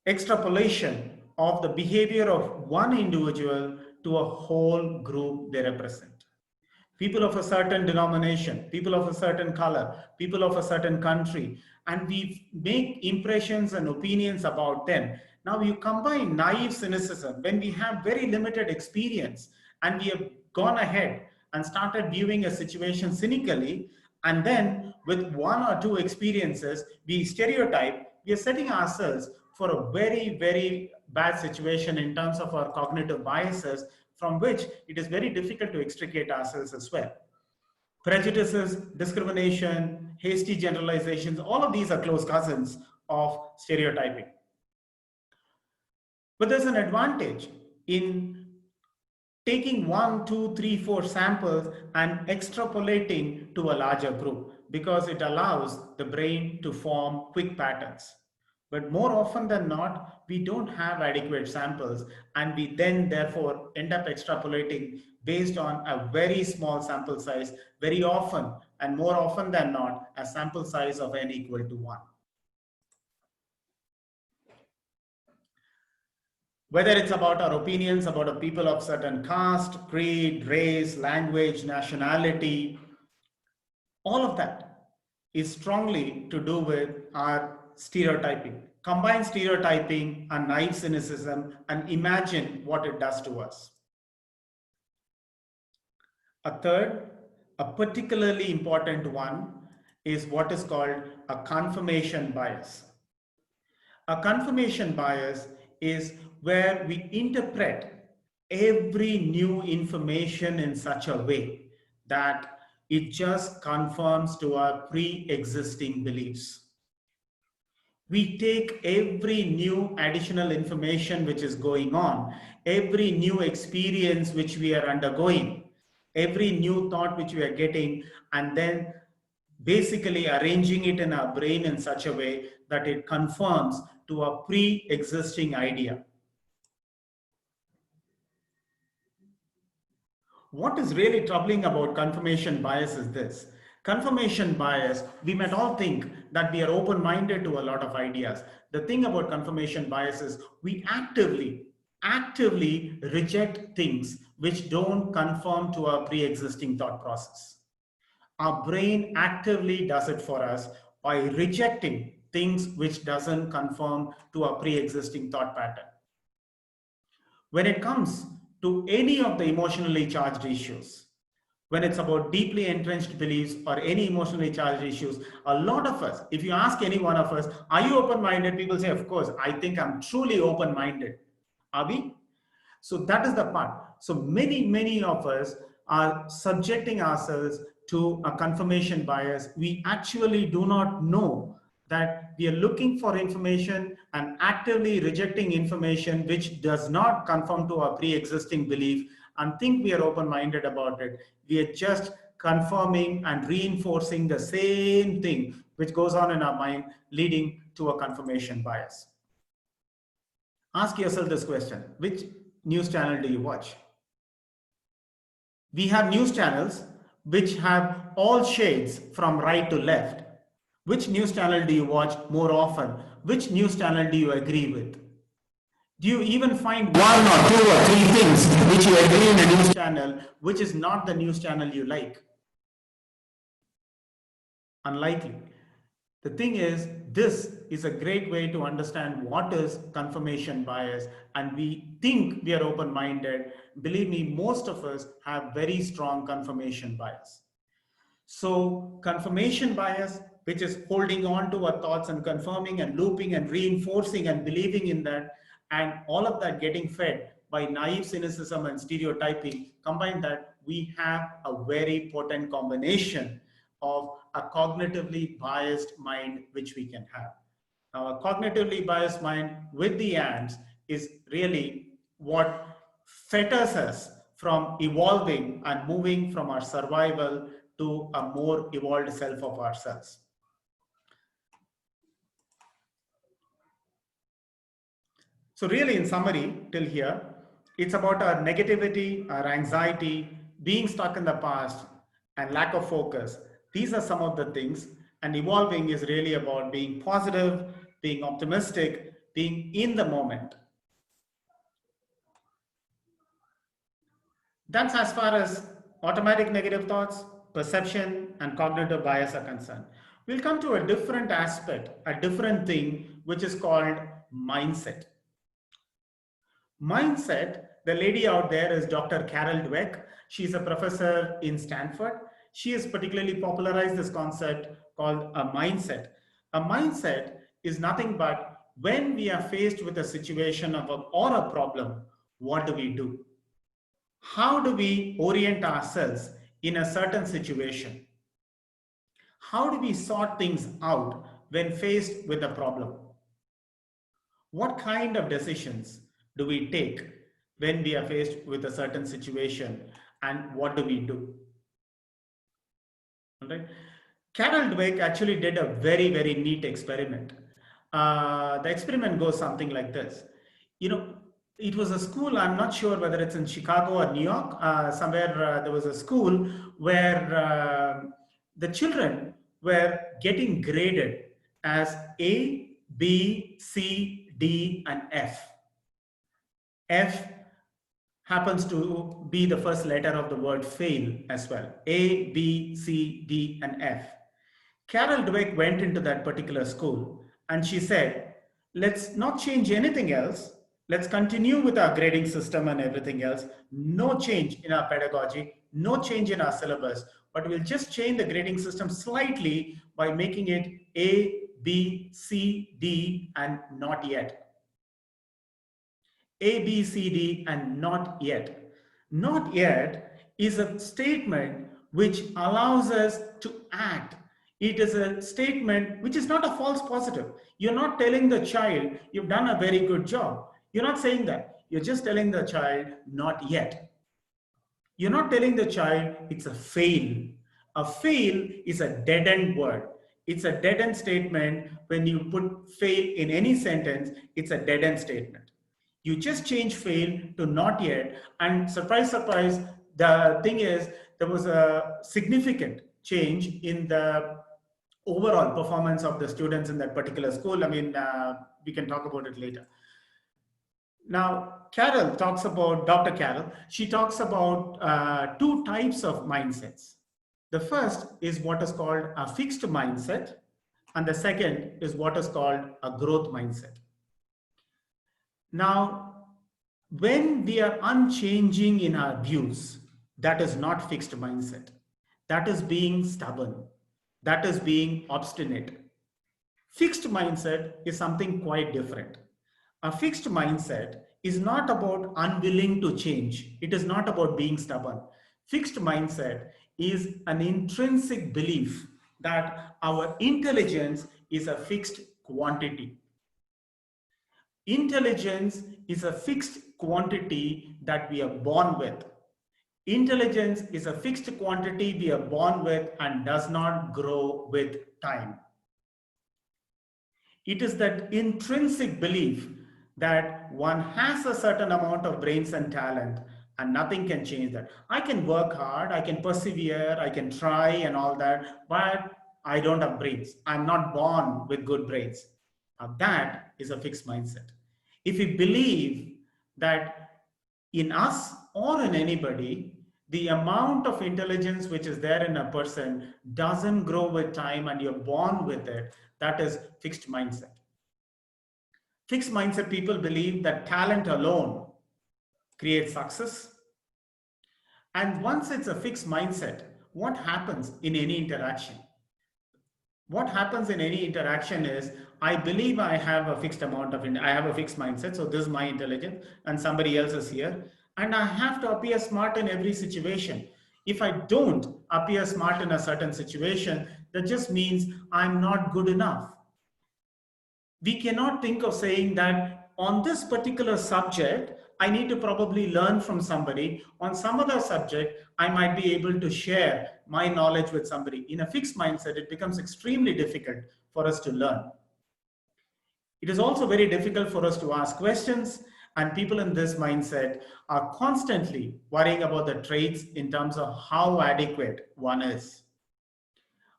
extrapolation of the behavior of one individual to a whole group they represent. People of a certain denomination, people of a certain color, people of a certain country, and we make impressions and opinions about them. Now you combine naive cynicism when we have very limited experience and we have gone ahead and started viewing a situation cynically, and then with one or two experiences, we stereotype, we are setting ourselves for a very, very bad situation in terms of our cognitive biases, from which it is very difficult to extricate ourselves as well. Prejudices, discrimination, hasty generalizations, all of these are close cousins of stereotyping. But there's an advantage in taking 1, 2, 3, 4 samples and extrapolating to a larger group, because it allows the brain to form quick patterns. But more often than not, we don't have adequate samples, and we then therefore end up extrapolating based on a very small sample size, very often, and more often than not, a sample size of n equal to 1. Whether it's about our opinions about a people of certain caste, creed, race, language, nationality, all of that is strongly to do with our stereotyping. Combine stereotyping and naive cynicism and imagine what it does to us. A third, a particularly important one, is what is called a confirmation bias. A confirmation bias is where we interpret every new information in such a way that it just conforms to our pre-existing beliefs. We take every new additional information which is going on, every new experience which we are undergoing, every new thought which we are getting, and then basically arranging it in our brain in such a way that it conforms to a pre-existing idea. What is really troubling about confirmation bias is this. Confirmation bias, we might all think that we are open-minded to a lot of ideas. The thing about confirmation bias is we actively reject things which don't conform to our pre-existing thought process. Our brain actively does it for us by rejecting things which doesn't conform to our pre-existing thought pattern. When it comes to any of the emotionally charged issues, when it's about deeply entrenched beliefs or any emotionally charged issues, a lot of us, if you ask any one of us, are you open-minded? People say, of course, I think I'm truly open-minded. Are we? So that is the part. So many of us are subjecting ourselves to a confirmation bias. We actually do not know that we are looking for information and actively rejecting information which does not conform to our pre-existing belief and think we are open-minded about it. We are just confirming and reinforcing the same thing which goes on in our mind, leading to a confirmation bias. Ask yourself this question: which news channel do you watch? We have news channels which have all shades from right to left. Which news channel do you watch more often? Which news channel do you agree with? Do you even find 1 or 2 or 3 things which you agree in a news channel, which is not the news channel you like? Unlikely. The thing is, this is a great way to understand what is confirmation bias, and we think we are open-minded. Believe me, most of us have very strong confirmation bias. So confirmation bias, which is holding on to our thoughts and confirming and looping and reinforcing and believing in that, and all of that getting fed by naive cynicism and stereotyping, combine that, we have a very potent combination of a cognitively biased mind which we can have. Now, a cognitively biased mind with the ants is really what fetters us from evolving and moving from our survival to a more evolved self of ourselves. So really, in summary, till here, it's about our negativity, our anxiety, being stuck in the past, and lack of focus. These are some of the things. And evolving is really about being positive, being optimistic, being in the moment. That's as far as automatic negative thoughts, perception, and cognitive bias are concerned. We'll come to a different aspect, a different thing, which is called mindset. Mindset, the lady out there is Dr. Carol Dweck. She's a professor in Stanford. She has particularly popularized this concept called a mindset. A mindset is nothing but when we are faced with a situation or a problem, what do we do? How do we orient ourselves in a certain situation? How do we sort things out when faced with a problem? What kind of decisions do we take when we are faced with a certain situation, and what do we do? All right. Carol Dweck actually did a very, very neat experiment. The experiment goes something like this. It was a school, I'm not sure whether it's in Chicago or New York, somewhere there was a school where the children were getting graded as A, B, C, D, and F. F happens to be the first letter of the word fail as well. A, B, C, D, and F. Carol Dweck went into that particular school and she said, let's not change anything else. Let's continue with our grading system and everything else. No change in our pedagogy, no change in our syllabus, but we'll just change the grading system slightly by making it A, B, C, D, and not yet. A, B, C, D, and not yet. Not yet is a statement which allows us to act. It is a statement which is not a false positive. You're not telling the child, you've done a very good job. You're not saying that. You're just telling the child, not yet. You're not telling the child it's a fail. A fail is a dead-end word. It's a dead-end statement. When you put fail in any sentence, it's a dead-end statement. You just change fail to not yet, and surprise, surprise, the thing is, there was a significant change in the overall performance of the students in that particular school. I mean, we can talk about it later. Now, Dr. Carol, she talks about two types of mindsets. The first is what is called a fixed mindset, and the second is what is called a growth mindset. Now, when we are unchanging in our views, that is not fixed mindset. That is being stubborn. That is being obstinate. Fixed mindset is something quite different. A fixed mindset is not about unwilling to change. It is not about being stubborn. Fixed mindset is an intrinsic belief that our intelligence is a fixed quantity. Intelligence is a fixed quantity that we are born with. Intelligence is a fixed quantity we are born with and does not grow with time. It is that intrinsic belief that one has a certain amount of brains and talent and nothing can change that. I can work hard, I can persevere, I can try and all that, but I don't have brains. I'm not born with good brains. Now that is a fixed mindset. If we believe that in us or in anybody, the amount of intelligence which is there in a person doesn't grow with time and you're born with it, that is fixed mindset. Fixed mindset people believe that talent alone creates success. And once it's a fixed mindset, what happens in any interaction? What happens in any interaction is, I believe I have a fixed amount of, I have a fixed mindset. So this is my intelligence and somebody else is here. And I have to appear smart in every situation. If I don't appear smart in a certain situation, that just means I'm not good enough. We cannot think of saying that on this particular subject, I need to probably learn from somebody. On some other subject, I might be able to share my knowledge with somebody. In a fixed mindset, it becomes extremely difficult for us to learn. It is also very difficult for us to ask questions, and people in this mindset are constantly worrying about the traits in terms of how adequate one is.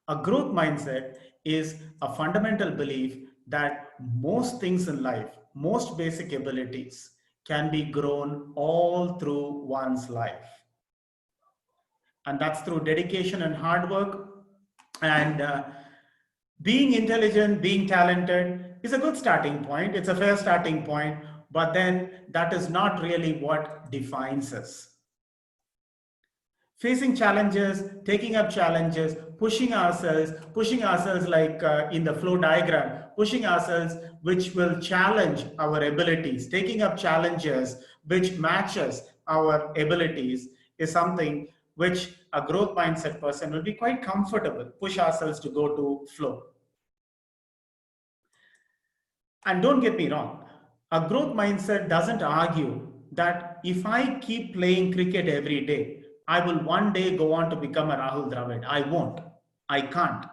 A growth mindset is a fundamental belief that most things in life, most basic abilities can be grown all through one's life. And that's through dedication and hard work. And being intelligent, being talented is a good starting point. It's a fair starting point, but then that is not really what defines us. Facing challenges, taking up challenges, pushing ourselves like in the flow diagram, pushing ourselves which will challenge our abilities, taking up challenges which matches our abilities is something which a growth mindset person will be quite comfortable, push ourselves to go to flow. And don't get me wrong, a growth mindset doesn't argue that if I keep playing cricket every day, I will one day go on to become a Rahul Dravid. I won't. I can't.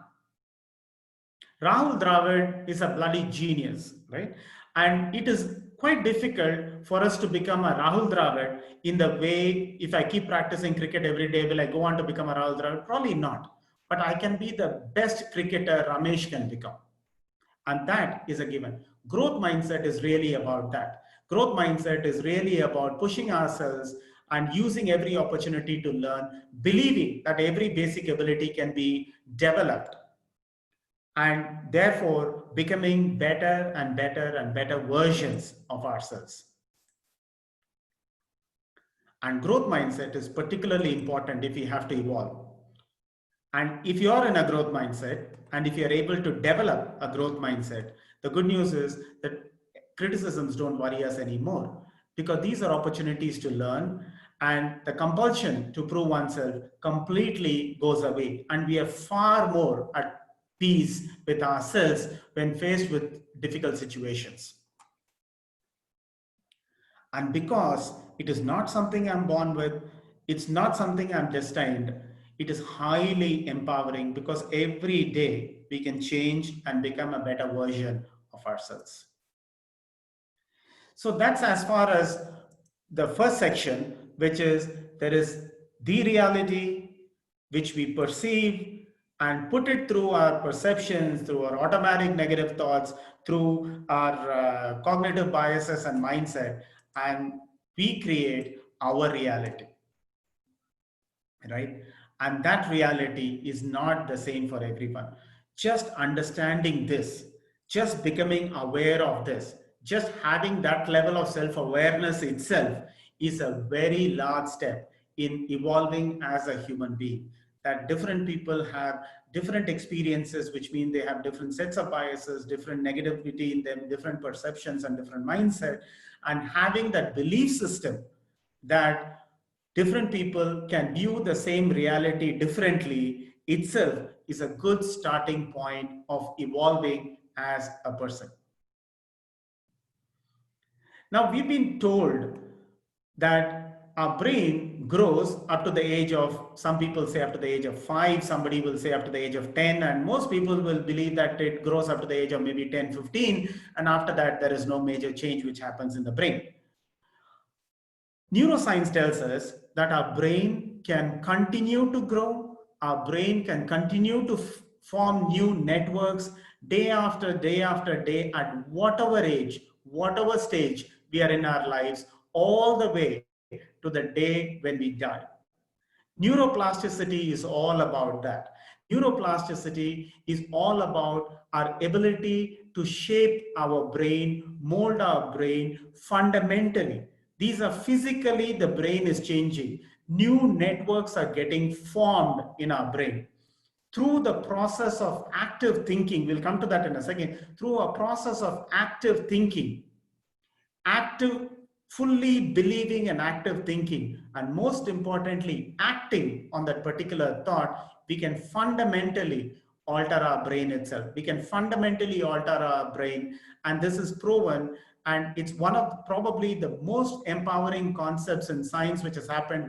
Rahul Dravid is a bloody genius, right? And it is quite difficult for us to become a Rahul Dravid in the way, if I keep practicing cricket every day, will I go on to become a Rahul Dravid? Probably not. But I can be the best cricketer Ramesh can become. And that is a given. Growth mindset is really about that. Growth mindset is really about pushing ourselves and using every opportunity to learn, believing that every basic ability can be developed, and therefore becoming better and better and better versions of ourselves. And growth mindset is particularly important if we have to evolve. And if you are in a growth mindset, and if you're able to develop a growth mindset, the good news is that criticisms don't worry us anymore, because these are opportunities to learn, and the compulsion to prove oneself completely goes away. And we are far more at peace with ourselves when faced with difficult situations. And because it is not something I'm born with, it's not something I'm destined, it is highly empowering, because every day we can change and become a better version of ourselves. So that's as far as the first section, which is there is the reality which we perceive and put it through our perceptions, through our automatic negative thoughts, through our cognitive biases and mindset, and we create our reality, right? And that reality is not the same for everyone. Just understanding this, just becoming aware of this, just having that level of self-awareness itself is a very large step in evolving as a human being. That different people have different experiences, which mean they have different sets of biases, different negativity in them, different perceptions and different mindset. And having that belief system that different people can view the same reality differently itself is a good starting point of evolving as a person. Now, we've been told that our brain grows up to the age of, some people say up to the age of 5, somebody will say up to the age of 10, and most people will believe that it grows up to the age of maybe 10, 15, and after that there is no major change which happens in the brain. Neuroscience tells us that our brain can continue to grow, our brain can continue to form new networks day after day after day at whatever age, whatever stage we are in our lives, all the way to the day when we die. Neuroplasticity is all about that. Neuroplasticity is all about our ability to shape our brain, mold our brain fundamentally. These are physically, the brain is changing. new networks are getting formed in our brain through the process of active thinking. We'll come to that in a second. Through a process of active thinking, active, fully believing and active thinking, and most importantly, acting on that particular thought, we can fundamentally alter our brain itself. We can fundamentally alter our brain, and this is proven. And it's one of probably the most empowering concepts in science, which has happened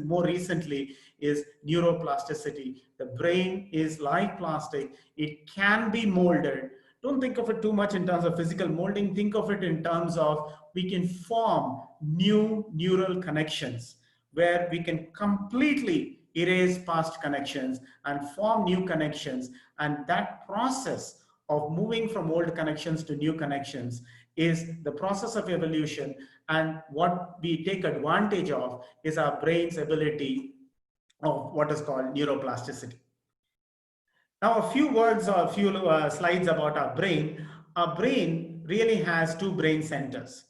more recently, is neuroplasticity. The brain is like plastic. It can be molded. Don't think of it too much in terms of physical molding. Think of it in terms of we can form new neural connections where we can completely erase past connections and form new connections. And that process of moving from old connections to new connections is the process of evolution. And what we take advantage of is our brain's ability of what is called neuroplasticity. Now, a few words or a few slides about our brain. Our brain really has two brain centers.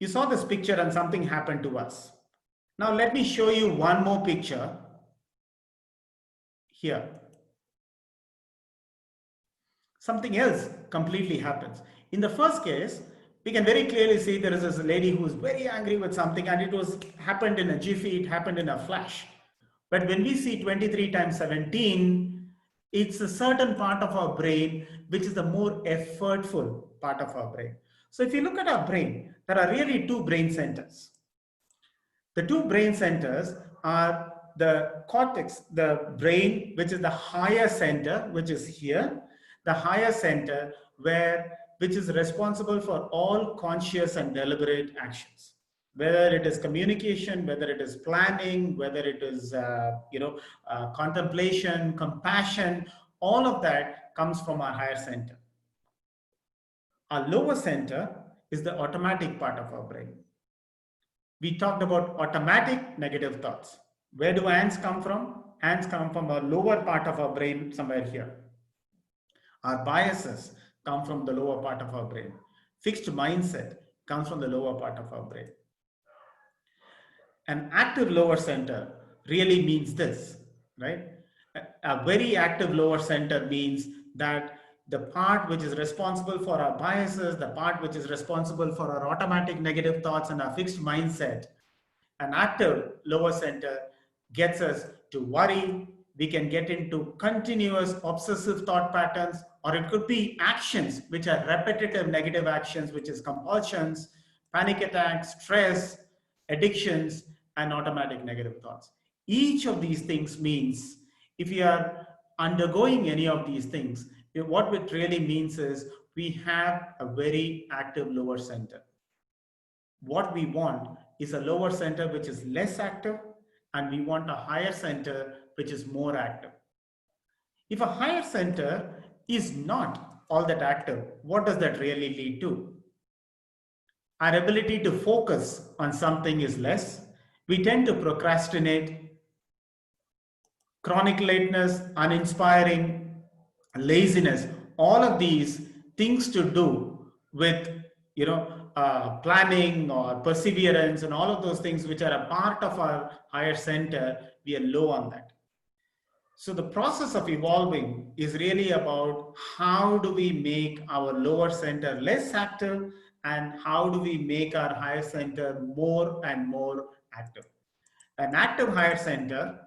You saw this picture and something happened to us. Now, let me show you one more picture here. Something else completely happens. In the first case, we can very clearly see there is this lady who is very angry with something, and it happened in a jiffy, it happened in a flash. But when we see 23 times 17, it's a certain part of our brain which is the more effortful part of our brain. So if you look at our brain, there are really two brain centers. The two brain centers are the cortex, the brain, which is the higher center, which is here, the higher center, which is responsible for all conscious and deliberate actions. Whether it is communication, whether it is planning, whether it is contemplation, compassion, all of that comes from our higher center. Our lower center is the automatic part of our brain. We talked about automatic negative thoughts. Where do ants come from? Ants come from our lower part of our brain, somewhere here. Our biases come from the lower part of our brain. Fixed mindset comes from the lower part of our brain. An active lower center really means this, right? A very active lower center means that the part which is responsible for our biases, the part which is responsible for our automatic negative thoughts and our fixed mindset, an active lower center gets us to worry. We can get into continuous obsessive thought patterns, or it could be actions which are repetitive negative actions, which is compulsions, panic attacks, stress, addictions, and automatic negative thoughts. Each of these things means if you are undergoing any of these things, what it really means is we have a very active lower center. What we want is a lower center which is less active, and we want a higher center which is more active. If a higher center is not all that active, what does that really lead to? Our ability to focus on something is less. We tend to procrastinate, chronic lateness, uninspiring, laziness, all of these things to do with planning or perseverance and all of those things which are a part of our higher center, we are low on that. So the process of evolving is really about how do we make our lower center less active and how do we make our higher center more and more active. An active higher center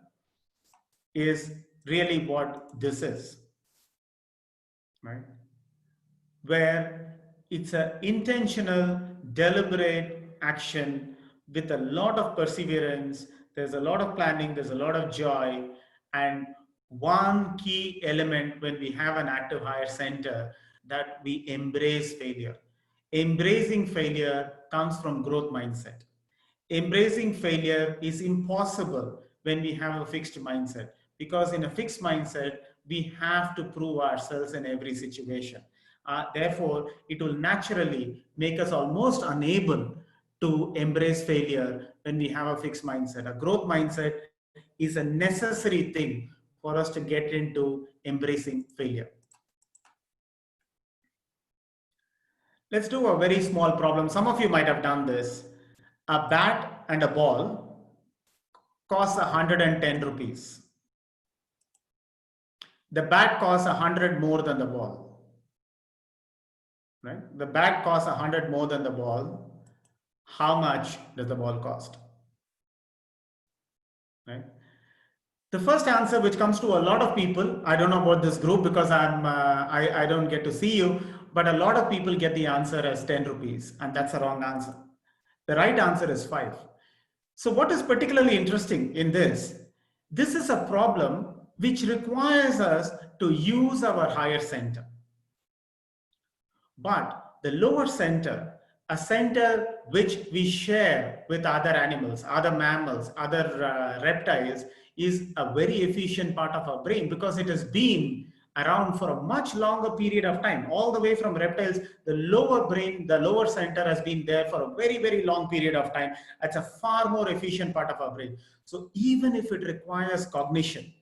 is really what this is, right? Where it's an intentional, deliberate action with a lot of perseverance. There's a lot of planning, there's a lot of joy. And one key element when we have an active higher center, that we embrace failure. Embracing failure comes from growth mindset. Embracing failure is impossible when we have a fixed mindset, because in a fixed mindset, we have to prove ourselves in every situation. Therefore, it will naturally make us almost unable to embrace failure when we have a fixed mindset. A growth mindset is a necessary thing for us to get into embracing failure. Let's do a very small problem. Some of you might have done this. A bat and a ball. costs 110 rupees. The bat costs 100 more than the ball. Right? The bat costs 100 more than the ball. How much does the ball cost? Right? The first answer which comes to a lot of people, I don't know about this group because I don't get to see you, but a lot of people get the answer as 10 rupees, and that's a wrong answer. The right answer is 5. So what is particularly interesting in this? This is a problem which requires us to use our higher center. But the lower center, a center which we share with other animals, other mammals, other reptiles, is a very efficient part of our brain because it has been around for a much longer period of time. All the way from reptiles, the lower brain, the lower center has been there for a very, very long period of time. It's a far more efficient part of our brain. So even if it requires cognition,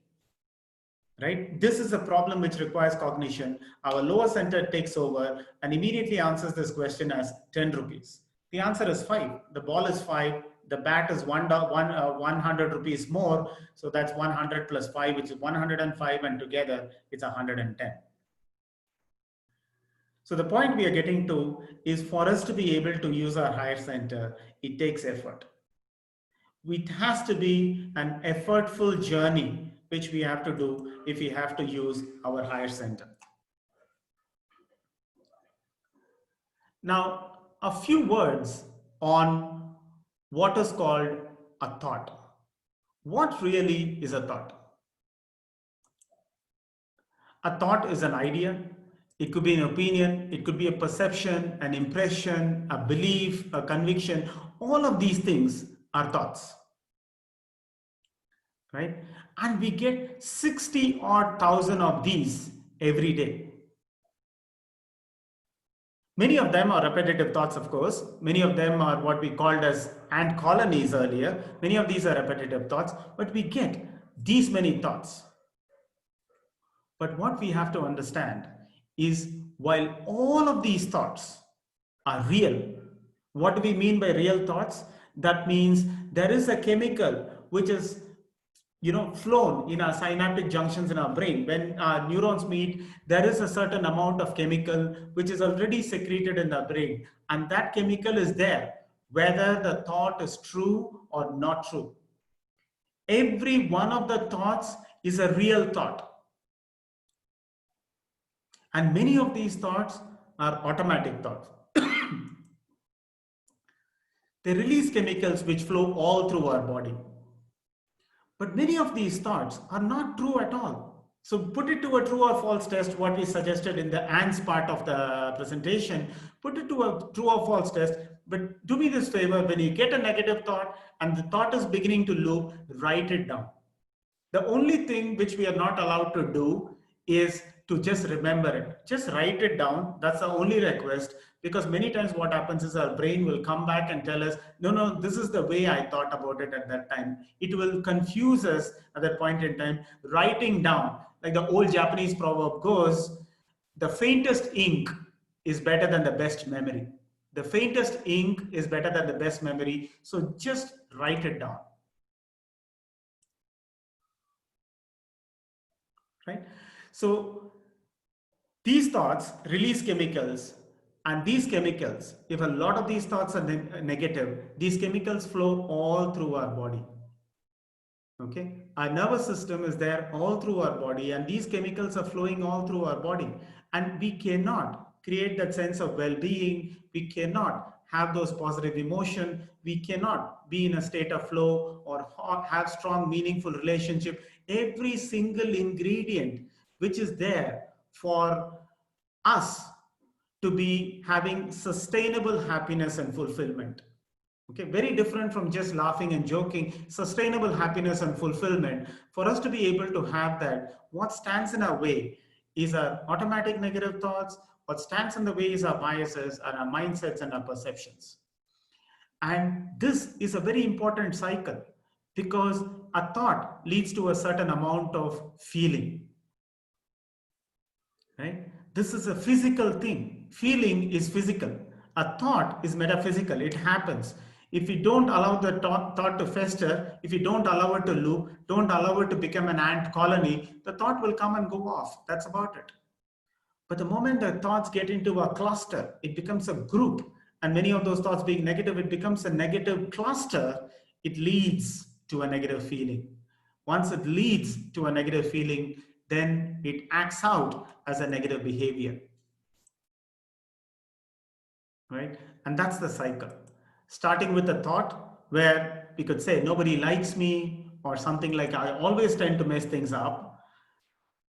right? This is a problem which requires cognition. Our lower center takes over and immediately answers this question as 10 rupees. The answer is 5. The ball is 5. The bat is 100 rupees more. So that's 100 plus 5, which is 105. And together it's 110. So the point we are getting to is for us to be able to use our higher center, it takes effort. It has to be an effortful journey which we have to do if we have to use our higher center. Now, a few words on what is called a thought. What really is a thought? A thought is an idea. It could be an opinion. It could be a perception, an impression, a belief, a conviction. All of these things are thoughts. Right? And we get 60-odd thousand of these every day. Many of them are repetitive thoughts, of course. Many of them are what we called as ant colonies earlier. Many of these are repetitive thoughts, but we get these many thoughts. But what we have to understand is while all of these thoughts are real, what do we mean by real thoughts? That means there is a chemical which is flown in our synaptic junctions in our brain. When our neurons meet, there is a certain amount of chemical which is already secreted in the brain. And that chemical is there, whether the thought is true or not true. Every one of the thoughts is a real thought. And many of these thoughts are automatic thoughts. They release chemicals which flow all through our body. But many of these thoughts are not true at all. So put it to a true or false test, what we suggested in the ants part of the presentation. Put it to a true or false test, but do me this favor, when you get a negative thought and the thought is beginning to loop, write it down. The only thing which we are not allowed to do is to just remember it. Just write it down. That's the only request, because many times what happens is our brain will come back and tell us, no, this is the way I thought about it at that time. It will confuse us at that point in time. Writing down, like the old Japanese proverb goes, the faintest ink is better than the best memory. The faintest ink is better than the best memory. So just write it down. Right? So these thoughts release chemicals, and these chemicals, if a lot of these thoughts are negative, these chemicals flow all through our body. Okay, our nervous system is there all through our body, and these chemicals are flowing all through our body, and we cannot create that sense of well-being. We cannot have those positive emotions. We cannot be in a state of flow or have strong, meaningful relationship. Every single ingredient which is there for us to be having sustainable happiness and fulfillment. Okay, very different from just laughing and joking. Sustainable happiness and fulfillment. For us to be able to have that, what stands in our way is our automatic negative thoughts. What stands in the way is our biases and our mindsets and our perceptions. And this is a very important cycle, because a thought leads to a certain amount of feeling. Right? This is a physical thing. Feeling is physical. A thought is metaphysical. It happens. If you don't allow the thought to fester, if you don't allow it to loop, don't allow it to become an ant colony, the thought will come and go off. That's about it. But the moment the thoughts get into a cluster, it becomes a group. And many of those thoughts being negative, it becomes a negative cluster. It leads to a negative feeling. Once it leads to a negative feeling, then it acts out as a negative behavior. Right? And that's the cycle. Starting with a thought where we could say, nobody likes me, or something like, I always tend to mess things up.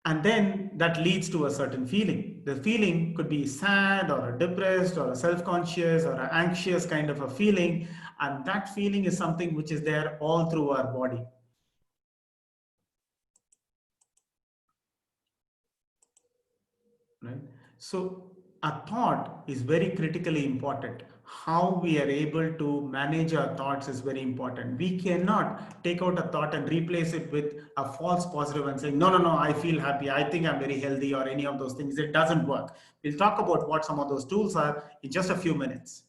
And then that leads to a certain feeling. The feeling could be sad or a depressed or a self-conscious or an anxious kind of a feeling. And that feeling is something which is there all through our body. Right? So a thought is very critically important. How we are able to manage our thoughts is very important. We cannot take out a thought and replace it with a false positive and saying, no, I feel happy, I think I'm very healthy, or any of those things. It doesn't work. We'll talk about what some of those tools are in just a few minutes.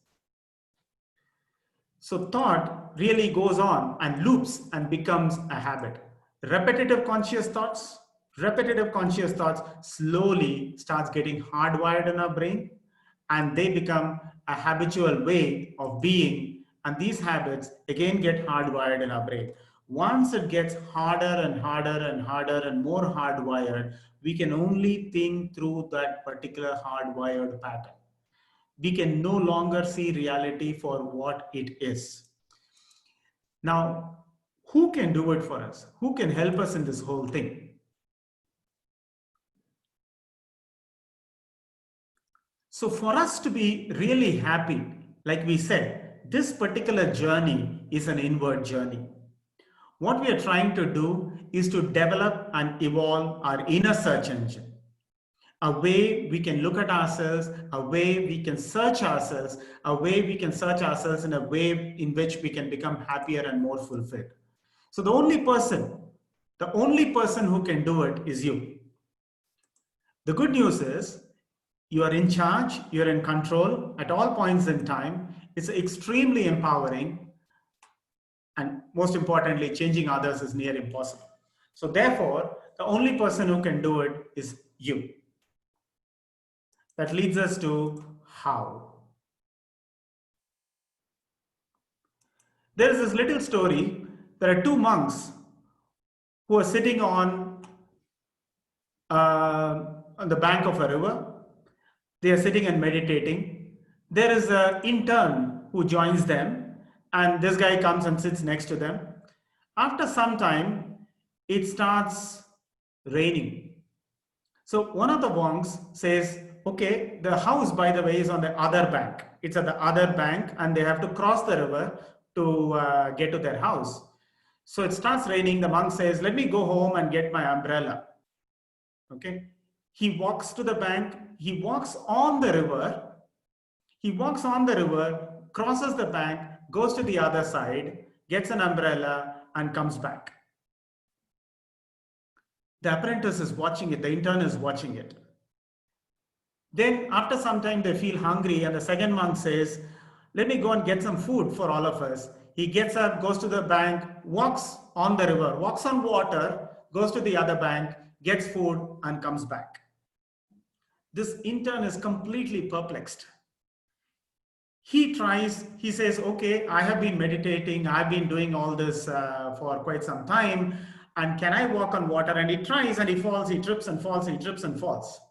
So thought really goes on and loops and becomes a habit. Repetitive conscious thoughts slowly starts getting hardwired in our brain, and they become a habitual way of being. And these habits again get hardwired in our brain. Once it gets harder and harder and harder and more hardwired, we can only think through that particular hardwired pattern. We can no longer see reality for what it is. Now, who can do it for us? Who can help us in this whole thing? So for us to be really happy, like we said, this particular journey is an inward journey. What we are trying to do is to develop and evolve our inner search engine. A way we can look at ourselves, a way we can search ourselves, a way we can search ourselves in a way in which we can become happier and more fulfilled. So the only person who can do it is you. The good news is you are in charge, you're in control at all points in time. It's extremely empowering. And most importantly, changing others is near impossible. So therefore, the only person who can do it is you. That leads us to how. There is this little story. There are two monks who are sitting on the bank of a river. They are sitting and meditating. There is an intern who joins them, and this guy comes and sits next to them. After some time, it starts raining. So one of the monks says, okay, the house, by the way, is on the other bank. It's at the other bank, and they have to cross the river to get to their house. So it starts raining. The monk says, let me go home and get my umbrella. Okay. He walks to the bank. He walks on the river. Crosses the bank, goes to the other side, gets an umbrella, and comes back. The apprentice is watching it. The intern is watching it. Then after some time, they feel hungry, and the second monk says, let me go and get some food for all of us. He gets up, goes to the bank, walks on the river, walks on water, goes to the other bank, gets food, and comes back. This intern is completely perplexed. He says, okay, I have been meditating, I've been doing all this for quite some time, and can I walk on water? And he tries, and he falls, he trips and falls, he trips and falls.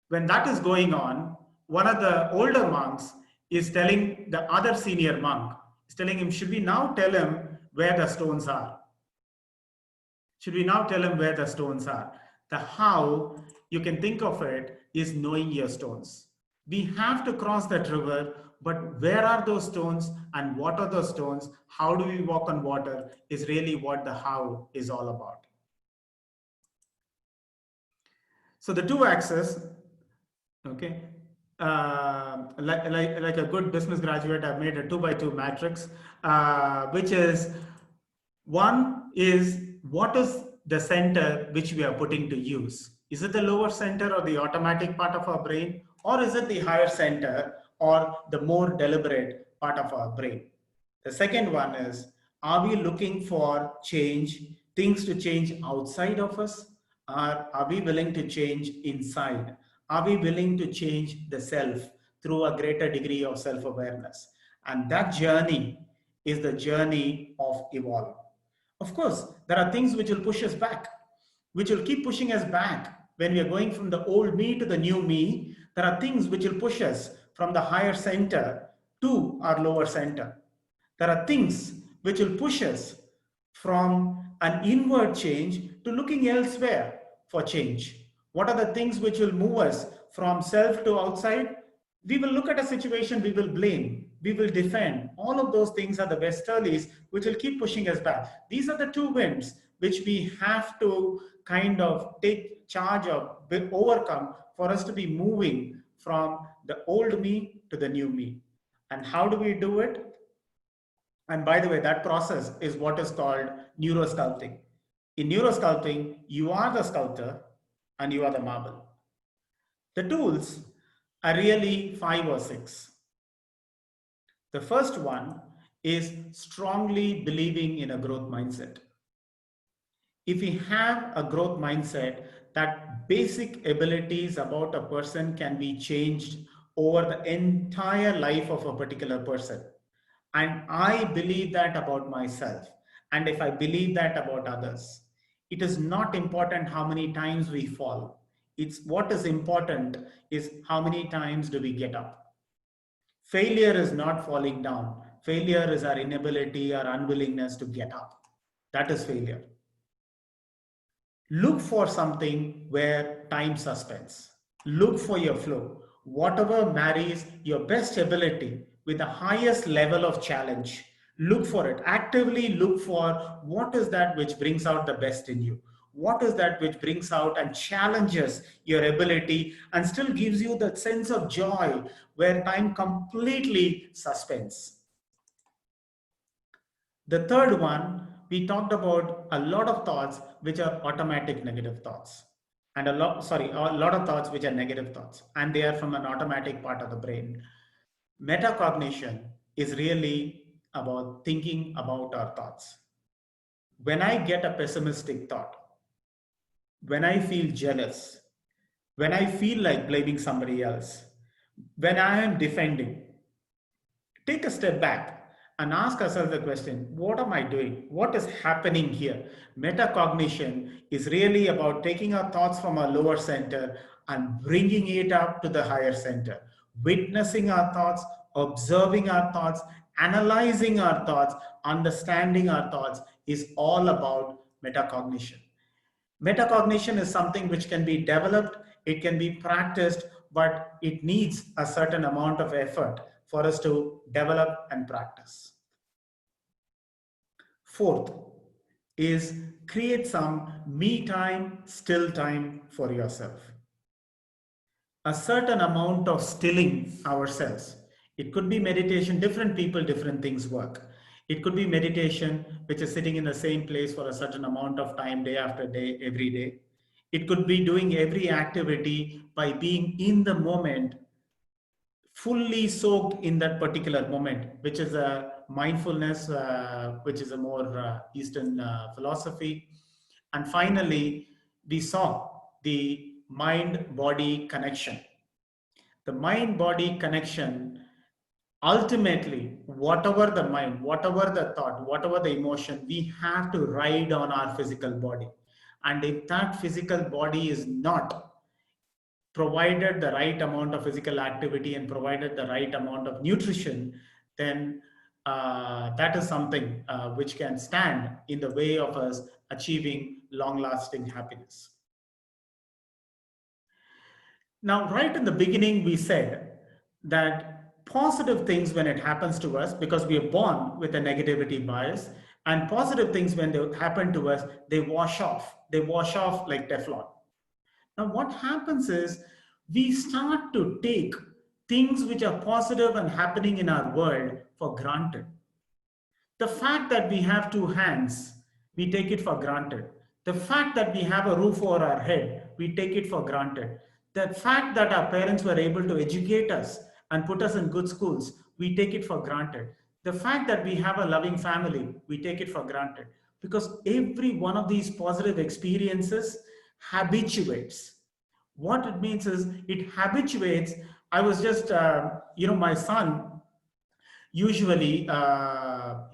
When that is going on, one of the older monks is telling the other senior monk, is telling him, should we now tell him where the stones are? The how, you can think of it, is knowing your stones. We have to cross that river, but where are those stones and what are those stones? How do we walk on water is really what the how is all about. So the two axes, okay, like a good business graduate, I've made a 2x2 matrix, which is, one is, what is the center which we are putting to use? Is it the lower center or the automatic part of our brain? Or is it the higher center or the more deliberate part of our brain? The second one is, are we looking for change, things to change outside of us? Or are we willing to change inside? Are we willing to change the self through a greater degree of self-awareness? And that journey is the journey of evolve. Of course, there are things which will push us back, which will keep pushing us back. When we are going from the old me to the new me, there are things which will push us from the higher center to our lower center. There are things which will push us from an inward change to looking elsewhere for change. What are the things which will move us from self to outside? We will look at a situation, we will blame, we will defend. All of those things are the westerlies which will keep pushing us back. These are the two winds which we have to kind of take charge of, overcome, for us to be moving from the old me to the new me. And how do we do it? And by the way, that process is what is called neurosculpting. In neurosculpting, you are the sculptor and you are the marble. The tools are really 5 or 6. The first one is strongly believing in a growth mindset. If we have a growth mindset, that basic abilities about a person can be changed over the entire life of a particular person. And I believe that about myself. And if I believe that about others, it is not important how many times we fall. It's what is important is how many times do we get up. Failure is not falling down. Failure is our inability or unwillingness to get up. That is failure. Look for something where time suspends. Look for your flow. Whatever marries your best ability with the highest level of challenge, look for it. Actively look for what is that which brings out the best in you. What is that which brings out and challenges your ability and still gives you that sense of joy where time completely suspends. The third one, we talked about a lot of thoughts which are automatic negative thoughts. And a lot of thoughts which are negative thoughts. And they are from an automatic part of the brain. Metacognition is really about thinking about our thoughts. When I get a pessimistic thought, when I feel jealous, when I feel like blaming somebody else, when I am defending, take a step back and ask ourselves the question, what am I doing? What is happening here? Metacognition is really about taking our thoughts from our lower center and bringing it up to the higher center, witnessing our thoughts, observing our thoughts, analyzing our thoughts, understanding our thoughts is all about metacognition. Metacognition is something which can be developed, it can be practiced, but it needs a certain amount of effort for us to develop and practice. Fourth is create some me time, still time for yourself. A certain amount of stilling ourselves. It could be meditation, different people, different things work. It could be meditation, which is sitting in the same place for a certain amount of time, day after day, every day. It could be doing every activity by being in the moment, fully soaked in that particular moment, which is a mindfulness, which is a more Eastern philosophy. And finally, we saw the mind-body connection. The mind-body connection, ultimately, whatever the mind, whatever the thought, whatever the emotion, we have to ride on our physical body. And if that physical body is not provided the right amount of physical activity and provided the right amount of nutrition, then that is something which can stand in the way of us achieving long-lasting happiness. Now, right in the beginning, we said that positive things when it happens to us, because we are born with a negativity bias, and positive things when they happen to us, they wash off. They wash off like Teflon. Now, what happens is we start to take things which are positive and happening in our world for granted. The fact that we have two hands, we take it for granted. The fact that we have a roof over our head, we take it for granted. The fact that our parents were able to educate us and put us in good schools, we take it for granted. The fact that we have a loving family, we take it for granted because every one of these positive experiences habituates. What it means is it habituates. I was just, my son, usually, my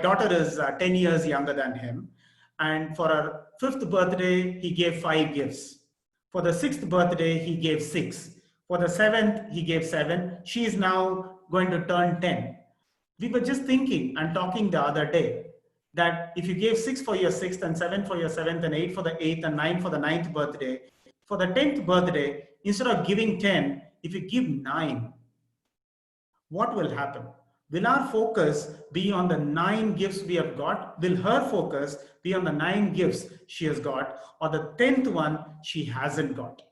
daughter is 10 years younger than him. And for her fifth birthday, he gave 5 gifts. For the sixth birthday, he gave 6. For the seventh, he gave 7. She is now going to turn 10. We were just thinking and talking the other day that if you gave 6 for your sixth and 7 for your seventh and 8 for the eighth and 9 for the ninth birthday, for the 10th birthday, instead of giving 10, if you give 9, what will happen? Will our focus be on the 9 gifts we have got? Will her focus be on the 9 gifts she has got, or the 10th one she hasn't got?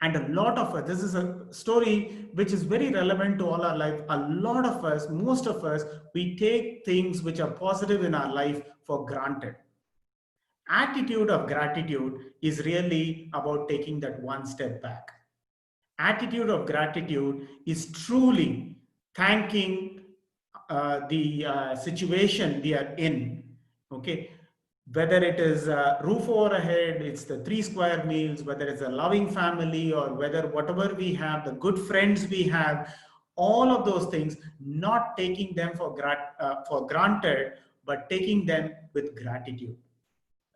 And a lot of us, this is a story which is very relevant to all our life. A lot of us, most of us, we take things which are positive in our life for granted. Attitude of gratitude is really about taking that one step back. Attitude of gratitude is truly thanking the situation we are in. Okay, whether it is a roof over our head, it's the 3 square meals, whether it's a loving family, or whether whatever we have, the good friends we have, all of those things, not taking them for granted, but taking them with gratitude.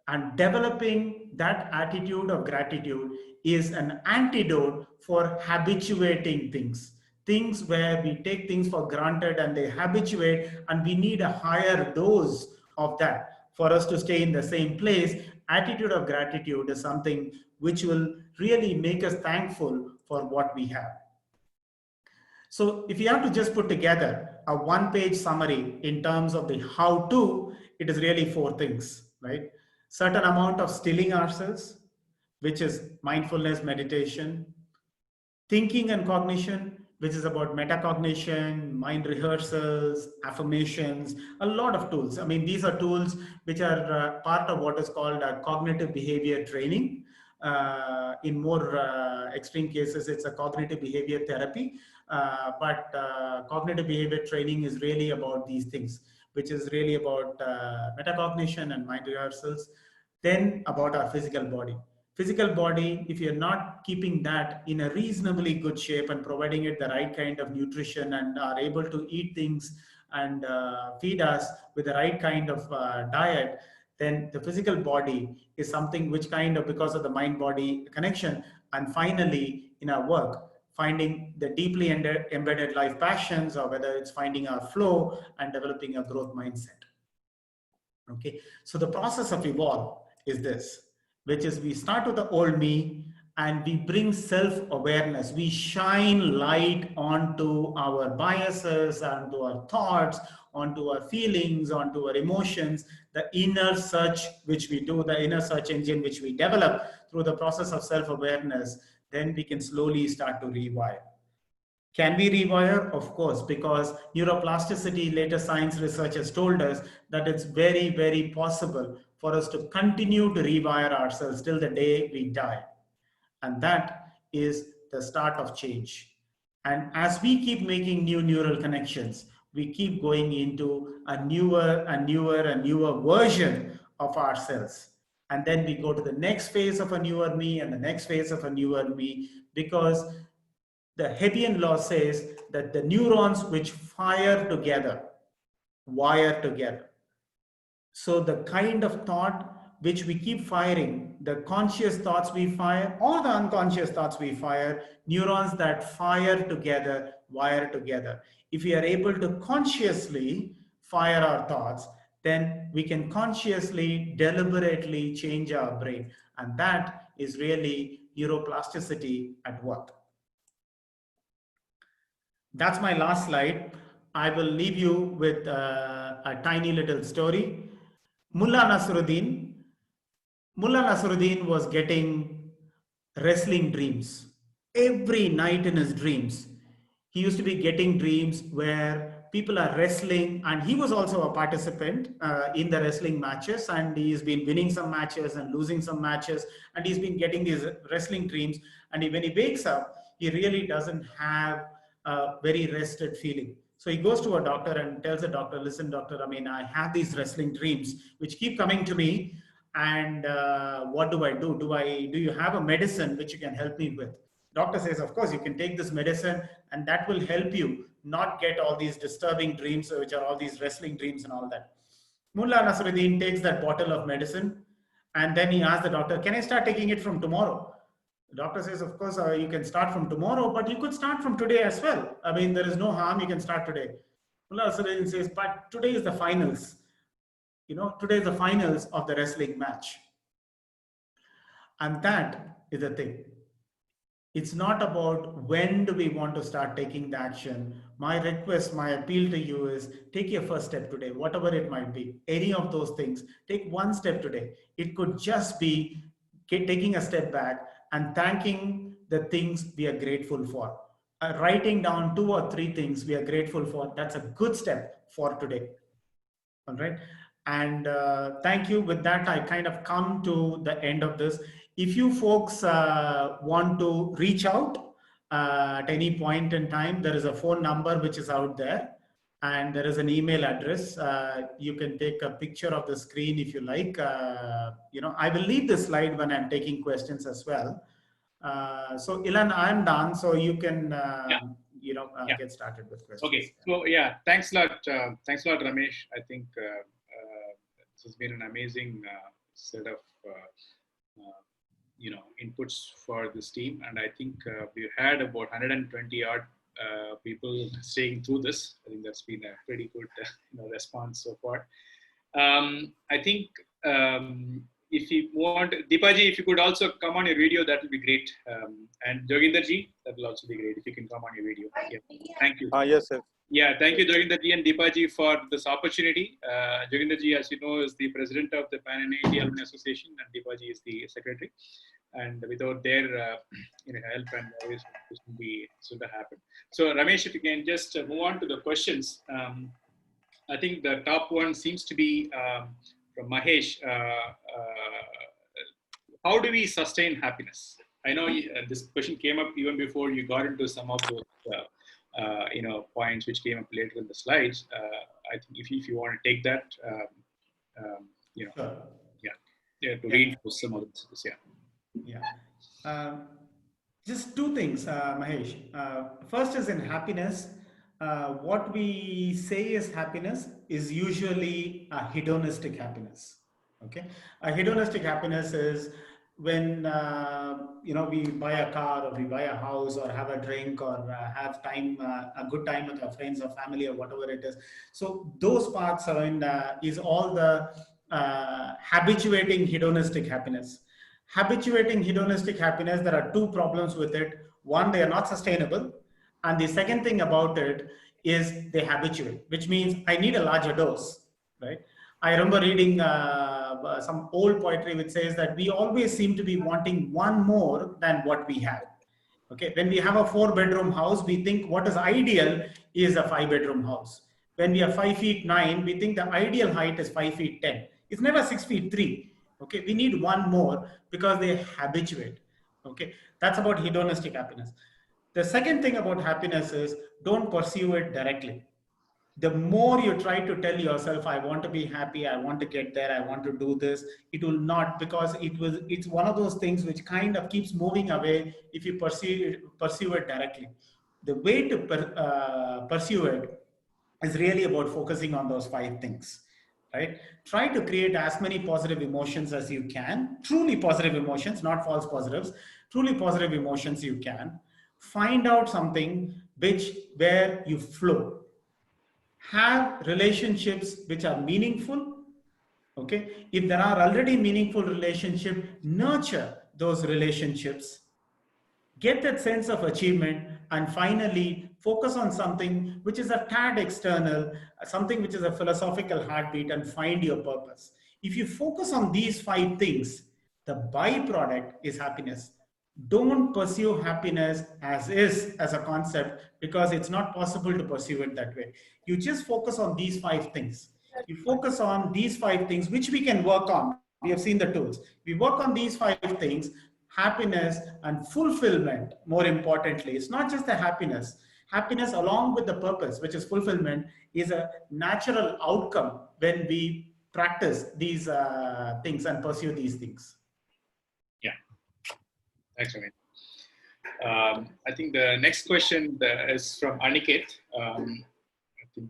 And developing that attitude of gratitude is an antidote for habituating things. Things where we take things for granted and they habituate, and we need a higher dose of that for us to stay in the same place. Attitude of gratitude is something which will really make us thankful for what we have. So if you have to just put together a one-page summary in terms of the how-to, it is really 4 things, right? Certain amount of stilling ourselves, which is mindfulness, meditation, thinking and cognition, which is about metacognition, mind rehearsals, affirmations, a lot of tools. I mean, these are tools which are part of what is called cognitive behavior training. In more extreme cases, it's a cognitive behavior therapy. But cognitive behavior training is really about these things, which is really about metacognition and mind rehearsals. Then about our physical body. Physical body, if you're not keeping that in a reasonably good shape and providing it the right kind of nutrition and are able to eat things and feed us with the right kind of diet, then the physical body is something which kind of, because of the mind-body connection, and finally in our work, finding the deeply embedded life passions, or whether it's finding our flow and developing a growth mindset. Okay, so the process of evolve is this, which is we start with the old me and we bring self-awareness. We shine light onto our biases, onto our thoughts, onto our feelings, onto our emotions, the inner search which we do, the inner search engine which we develop through the process of self-awareness. Then we can slowly start to rewire. Can we rewire? Of course, because neuroplasticity, later science research has told us that it's very, very possible for us to continue to rewire ourselves till the day we die. And that is the start of change. And as we keep making new neural connections, we keep going into a newer and newer and newer version of ourselves. And then we go to the next phase of a newer me and the next phase of a newer me, because the Hebbian law says that the neurons which fire together, wire together. So the kind of thought which we keep firing, the conscious thoughts we fire or the unconscious thoughts we fire, neurons that fire together, wire together. If we are able to consciously fire our thoughts, then we can consciously, deliberately change our brain. And that is really neuroplasticity at work. That's my last slide. I will leave you with a tiny little story. Mullah Nasruddin was getting wrestling dreams. Every night in his dreams, he used to be getting dreams where people are wrestling, and he was also a participant in the wrestling matches, and he's been winning some matches and losing some matches, and he's been getting these wrestling dreams. And when he wakes up, he really doesn't have a very rested feeling. So he goes to a doctor and tells the doctor, listen, doctor, I mean, I have these wrestling dreams which keep coming to me. And what do I do? Do you have a medicine which you can help me with? Doctor says, of course, you can take this medicine and that will help you not get all these disturbing dreams, which are all these wrestling dreams and all that. Mullah Nasruddin takes that bottle of medicine and then he asks the doctor, can I start taking it from tomorrow? The doctor says, of course, you can start from tomorrow, but you could start from today as well. I mean, there is no harm, you can start today. Mullah Nasruddin says, but today is the finals. You know, today is the finals of the wrestling match. And that is the thing. It's not about when do we want to start taking the action. My request, my appeal to you is take your first step today, whatever it might be, any of those things. Take one step today. It could just be taking a step back and thanking the things we are grateful for. Writing down 2 or 3 things we are grateful for. That's a good step for today. All right. And thank you. With that, I kind of come to the end of this. If you folks want to reach out at any point in time, there is a phone number which is out there, and there is an email address. You can take a picture of the screen if you like. You know, I will leave the slide when I'm taking questions as well. So Ilan, I'm done. So you can, you know, get started with questions. Okay. So yeah, thanks a lot. Thanks a lot, Ramesh. I think this has been an amazing set of you know, inputs for this team, and I think we've had about 120 odd people staying through this. I think that's been a pretty good you know, response so far. I think if you want, Deepaji, if you could also come on your video, that will be great. And Joginderji, that will also be great if you can come on your video. Yeah. Thank you. Yes, sir. Yeah, thank you, Joginderji and Deepaji, for this opportunity. Joginderji, as you know, is the president of the PAN NIT Alumni Association, and Deepaji is the secretary. And without their you know, help and always, this would have happened. So, Ramesh, if you can just move on to the questions. I think the top one seems to be from Mahesh. How do we sustain happiness? I know this question came up even before you got into some of those you know, points which came up later in the slides. I think if you want to take that, you know, Sure. to reinforce some of this, just 2 things, Mahesh. First is in happiness. What we say is happiness is usually a hedonistic happiness. Okay, a hedonistic happiness is when you know, we buy a car or we buy a house or have a drink or have time, a good time with our friends or family or whatever it is. So those parts are in is all the habituating hedonistic happiness. Habituating hedonistic happiness, there are 2 problems with it. One, they are not sustainable, and the second thing about it is they habituate, which means I need a larger dose, right? I remember reading some old poetry which says that we always seem to be wanting one more than what we have. Okay, when we have a 4-bedroom house, we think what is ideal is a 5-bedroom house. When we are 5 feet 9, we think the ideal height is 5 feet 10. It's never 6 feet 3. Okay, we need one more because they habituate. Okay, that's about hedonistic happiness. The second thing about happiness is don't pursue it directly. The more you try to tell yourself, I want to be happy, I want to get there, I want to do this, it will not, because it's one of those things which kind of keeps moving away if you pursue it directly. The way to pursue it is really about focusing on those 5 things, right? Try to create as many positive emotions as you can, truly positive emotions, not false positives, truly positive emotions you can. Find out something where you flow. Have relationships which are meaningful. Okay, if there are already meaningful relationships, nurture those relationships. Get that sense of achievement, and finally focus on something which is a tad external, something which is a philosophical heartbeat, and find your purpose. If you focus on these 5 things, the byproduct is happiness. Don't pursue happiness as is, as a concept, because it's not possible to pursue it that way. You just focus on these 5 things. You focus on these 5 things, which we can work on. We have seen the tools. We work on these 5 things, happiness and fulfillment, more importantly. It's not just the happiness. Happiness along with the purpose, which is fulfillment, is a natural outcome when we practice these things and pursue these things. Yeah, thanks, Ramesh. I think the next question is from Aniket. I think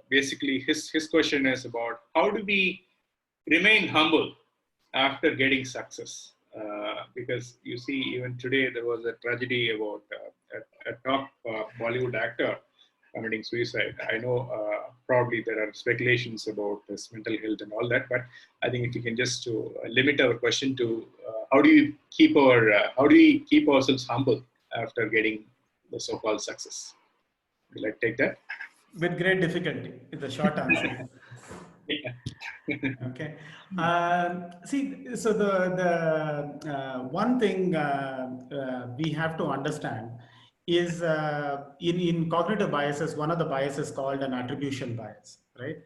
basically his question is about how do we remain humble after getting success? Because you see, even today there was a tragedy about a top Bollywood actor committing suicide. I know probably there are speculations about his mental health and all that, but I think if you can just limit our question to how do we keep ourselves humble after getting the so-called success? Would you like to take that? With great difficulty, is the short answer. Yeah. Okay. See, so the one thing we have to understand is in cognitive biases, one of the biases called an attribution bias, right?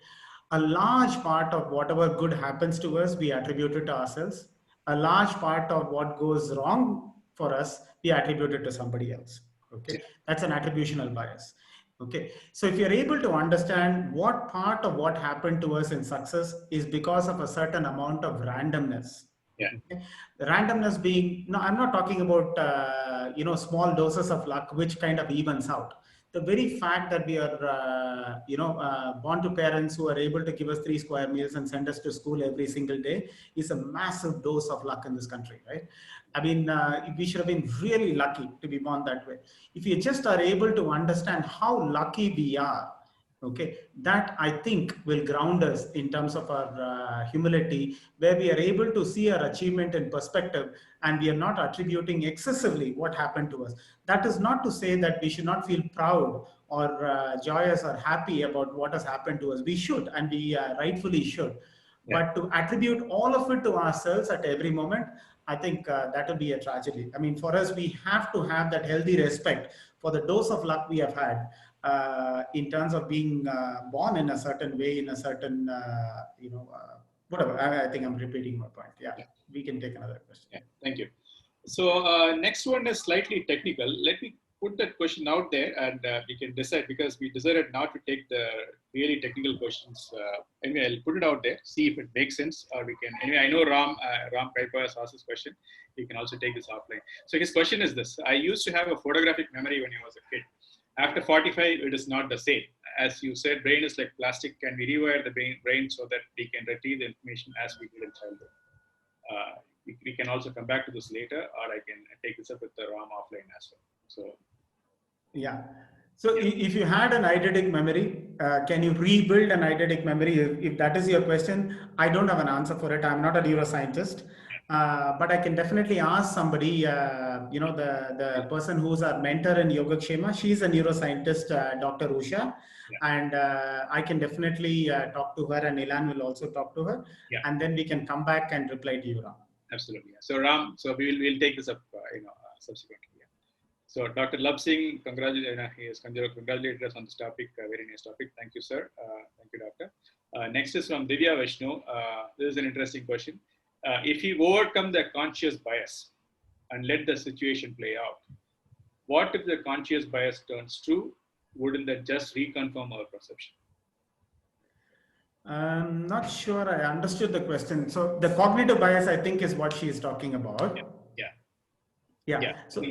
A large part of whatever good happens to us, we attribute it to ourselves. A large part of what goes wrong for us, we attribute it to somebody else. Okay, that's an attributional bias. Okay, so if you're able to understand what part of what happened to us in success is because of a certain amount of randomness. Yeah. Okay? The randomness being, no, I'm not talking about small doses of luck, which kind of evens out. The very fact that we are born to parents who are able to give us 3 square meals and send us to school every single day is a massive dose of luck in this country, right? I mean, we should have been really lucky to be born that way. If you just are able to understand how lucky we are, okay, that I think will ground us in terms of our humility, where we are able to see our achievement in perspective and we are not attributing excessively what happened to us. That is not to say that we should not feel proud or joyous or happy about what has happened to us. We should, and we rightfully should. Yeah. But to attribute all of it to ourselves at every moment, I think that will be a tragedy. I mean, for us, we have to have that healthy respect for the dose of luck we have had in terms of being born in a certain way, in a certain, whatever. I think I'm repeating my point. Yeah, we can take another question. Yeah, thank you. So next one is slightly technical. Let me put that question out there and we can decide, because we decided not to take the really technical questions. Anyway, I'll put it out there, see if it makes sense, or we can, anyway, I know Ram Piper has asked this question. You can also take this offline. So his question is this: I used to have a photographic memory when I was a kid. After 45, it is not the same. As you said, brain is like plastic. Can we rewire the brain so that we can retrieve the information as we did in childhood? We can also come back to this later, or I can take this up with the Ram offline as well. So, yeah. So if you had an eidetic memory, can you rebuild an eidetic memory? If that is your question, I don't have an answer for it. I'm not a neuroscientist, but I can definitely ask somebody, the person who's our mentor in Yogakshema, she's a neuroscientist, Dr. Usha, and I can definitely talk to her, and Elan will also talk to her, and then we can come back and reply to you, Ram. Absolutely. So Ram, so we'll take this up, subsequently. So Dr. Love Singh, he has congratulated us on this topic, very nice topic. Thank you, sir. Thank you, doctor. Next is from Divya Vishnu. This is an interesting question. If you overcome the conscious bias and let the situation play out, what if the conscious bias turns true? Wouldn't that just reconfirm our perception? I'm not sure I understood the question. So the cognitive bias, I think, is what she is talking about. Yeah. So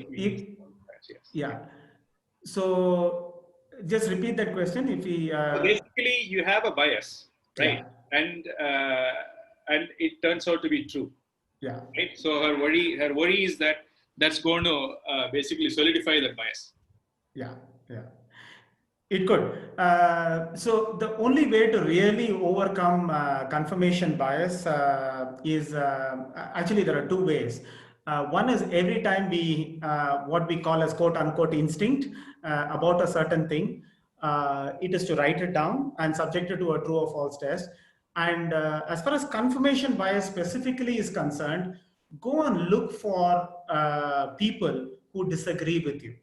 So just repeat that question. If we so basically, you have a bias, right? And it turns out to be true. Yeah. Right. So her worry is that that's going to basically solidify that bias. Yeah. It could. So the only way to really overcome confirmation bias is actually there are two ways. One is every time we what we call as quote unquote instinct about a certain thing, it is to write it down and subject it to a true or false test. And as far as confirmation bias specifically is concerned, go and look for people who disagree with you.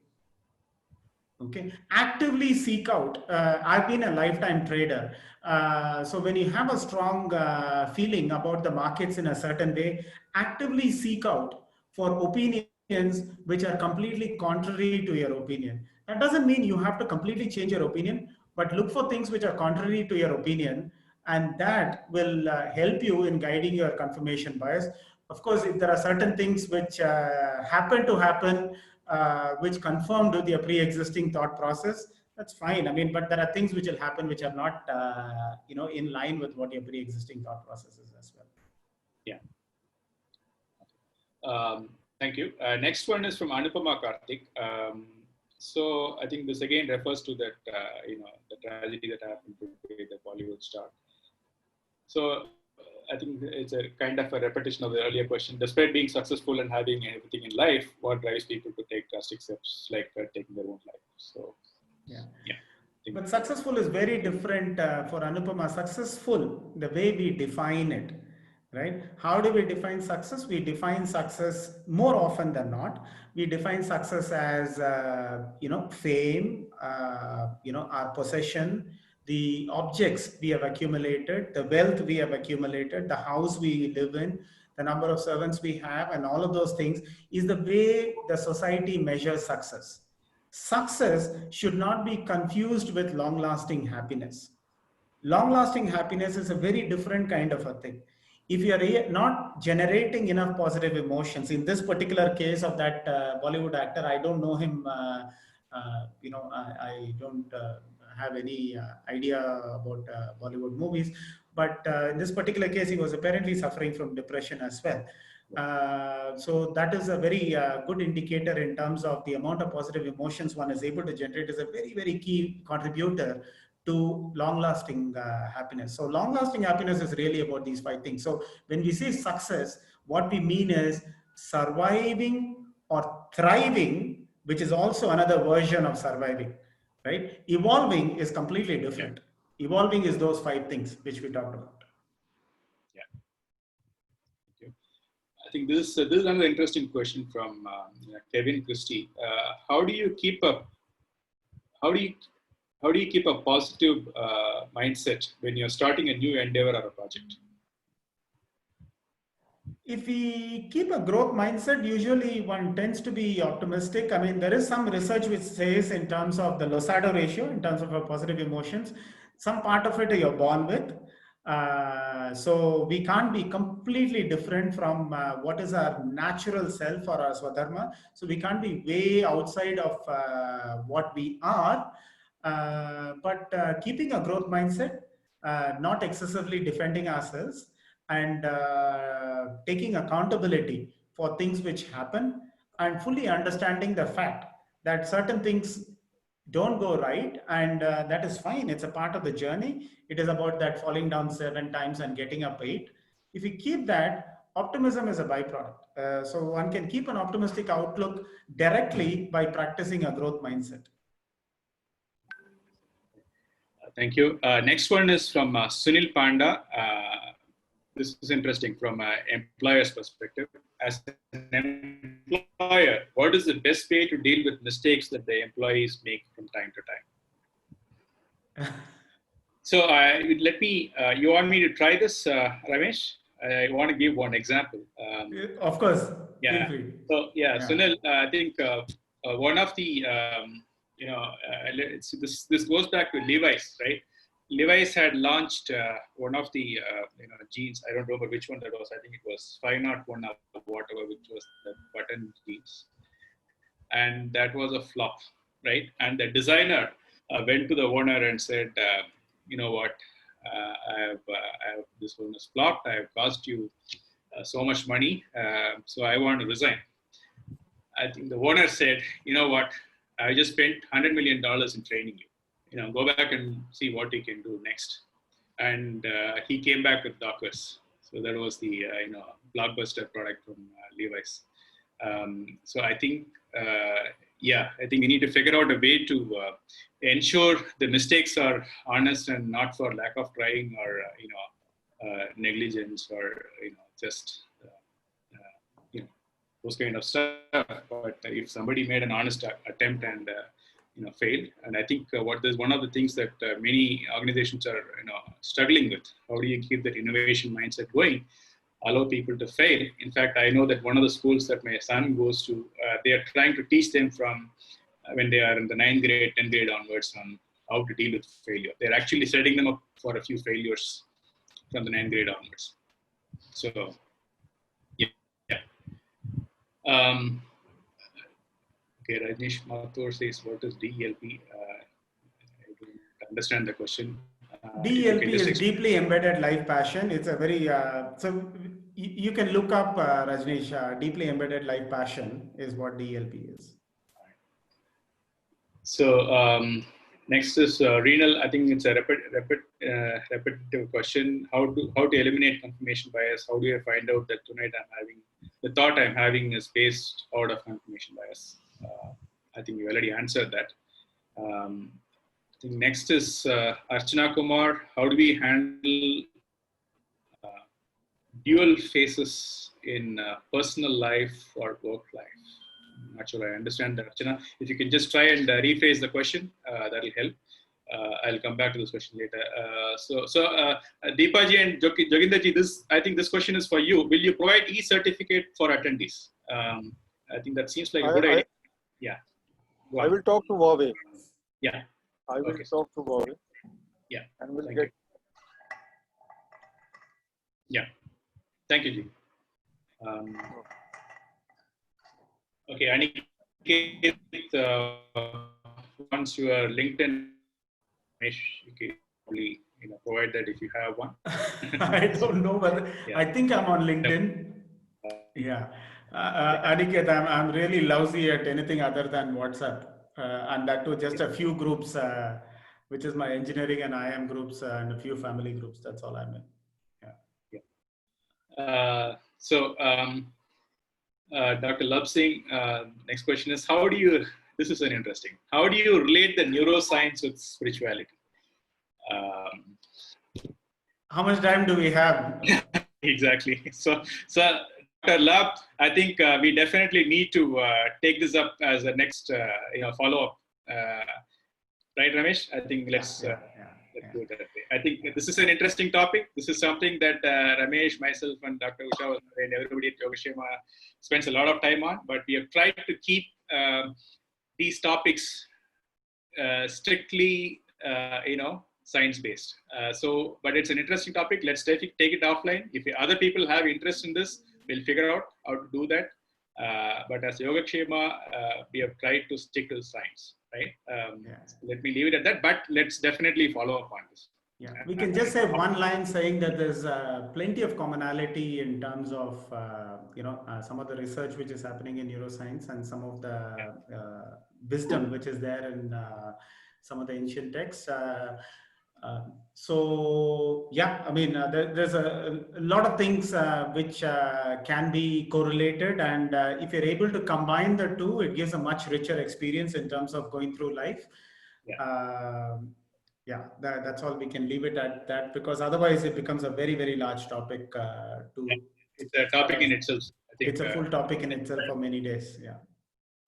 Okay, actively seek out. I've been a lifetime trader. So when you have a strong feeling about the markets in a certain way, actively seek out for opinions which are completely contrary to your opinion. That doesn't mean you have to completely change your opinion, but look for things which are contrary to your opinion, and that will help you in guiding your confirmation bias. Of course, if there are certain things which happen to happen, which confirm to the pre-existing thought process, that's fine. I mean, but there are things which will happen which are not, in line with what your pre-existing thought process is as well. Yeah. Thank you. Next one is from Anupama Karthik. So I think this again refers to that, the tragedy that happened to the Bollywood star. So I think it's a kind of a repetition of the earlier question. Despite being successful and having everything in life, what drives people to take drastic steps like taking their own life? So yeah. But successful is very different for Anupama. Successful, the way we define it, right? How do we define success? We define success more often than not. We define success as, fame, our possession, the objects we have accumulated, the wealth we have accumulated, the house we live in, the number of servants we have, and all of those things is the way the society measures success. Success should not be confused with long-lasting happiness. Long-lasting happiness is a very different kind of a thing. If you are not generating enough positive emotions, in this particular case of that Bollywood actor, I don't know him, I don't have any idea about Bollywood movies, but in this particular case, he was apparently suffering from depression as well. So that is a very good indicator in terms of the amount of positive emotions one is able to generate is a very, very key contributor to long-lasting happiness. So long-lasting happiness is really about these 5 things. So when we say success, what we mean is surviving or thriving, which is also another version of surviving, right? Evolving is completely different. Yeah. Evolving is those 5 things which we talked about. Yeah. Thank you. I think this is another interesting question from Kevin Christie. How do you keep a positive mindset when you're starting a new endeavor or a project? If we keep a growth mindset, usually one tends to be optimistic. I mean, there is some research which says in terms of the Losado ratio, in terms of our positive emotions, some part of it you're born with. So we can't be completely different from what is our natural self or our Swadharma. So we can't be way outside of what we are. But keeping a growth mindset, not excessively defending ourselves, and taking accountability for things which happen, and fully understanding the fact that certain things don't go right, and that is fine. It's a part of the journey. It is about that falling down 7 times and getting up 8. If you keep that, optimism is a byproduct. So one can keep an optimistic outlook directly by practicing a growth mindset. Thank you. Next one is from Sunil Panda. This is interesting from an employer's perspective. As an employer, what is the best way to deal with mistakes that the employees make from time to time? So let me, you want me to try this, Ramesh? I want to give one example. Of course. Yeah. So Sunil, I think one of the, this goes back to Levi's, right? Levi's had launched one of the jeans. I don't remember which one that was. I think it was 501 or whatever, which was the button jeans, and that was a flop, right? And the designer went to the owner and said, "You know what? I have this one has flopped. I have cost you so much money, so I want to resign." I think the owner said, "You know what? I just spent $100 million in training you. Go back and see what you can do next." And he came back with Dockers. So that was the blockbuster product from Levi's. So I think, I think we need to figure out a way to ensure the mistakes are honest and not for lack of trying or negligence or just those kind of stuff. But if somebody made an honest attempt and failed, and I think one of the things that many organizations are struggling with. How do you keep that innovation mindset going? Allow people to fail. In fact, I know that one of the schools that my son goes to, they are trying to teach them from when they are in the 9th grade, 10th grade onwards on how to deal with failure. They're actually setting them up for a few failures from the 9th grade onwards. So, yeah. Okay, Rajneesh Mathur says, what is DELP? I don't understand the question. DELP is deeply embedded life passion. It's a very, so you can look up, Rajneesh, deeply embedded life passion is what DELP is. So next is renal. I think it's a repetitive question. How to eliminate confirmation bias? How do I find out that tonight the thought I'm having is based out of confirmation bias? I think you already answered that. I think next is Archana Kumar. How do we handle dual phases in personal life or work life? I'm not sure I understand that, Archana. If you can just try and rephrase the question, that'll help. I'll come back to this question later. So Deepaji and Joginderji, I think this question is for you. Will you provide e-certificate for attendees? I think that seems like a good idea. Yeah. I will talk to Huawei. Yeah. I will talk to Huawei. Yeah. And we'll Thank get. you. Yeah. Thank you, Ji. Okay, Aniket, once you are LinkedIn, you can probably provide that if you have one. I don't know whether, yeah. I think I'm on LinkedIn. Yeah. Aniket, I'm really lousy at anything other than WhatsApp. And that too, just a few groups, which is my engineering and IM groups and a few family groups. That's all I'm in. Yeah. Dr. Love Singh, next question is, this is an interesting, how do you relate the neuroscience with spirituality? How much time do we have? Exactly. So Dr. Love, I think we definitely need to take this up as a next follow-up. Right, Ramesh? I think let's do it that way. I think this is an interesting topic. This is something that Ramesh, myself, and Dr. Usha and everybody at Yogakshema spends a lot of time on, but we have tried to keep these topics strictly, science-based. But it's an interesting topic. Let's take it offline. If other people have interest in this, we'll figure out how to do that. But as Yogakshema, we have tried to stick to science, right? Let me leave it at that, but let's definitely follow up on this. Yeah, we can just say one line saying that there's plenty of commonality in terms of, some of the research which is happening in neuroscience and some of the wisdom which is there in some of the ancient texts. There's a lot of things which can be correlated, and if you're able to combine the two, it gives a much richer experience in terms of going through life. That's all. We can leave it at that, because otherwise it becomes a very, very large topic. It's a topic in itself. I think it's a full topic in itself for many days. Yeah.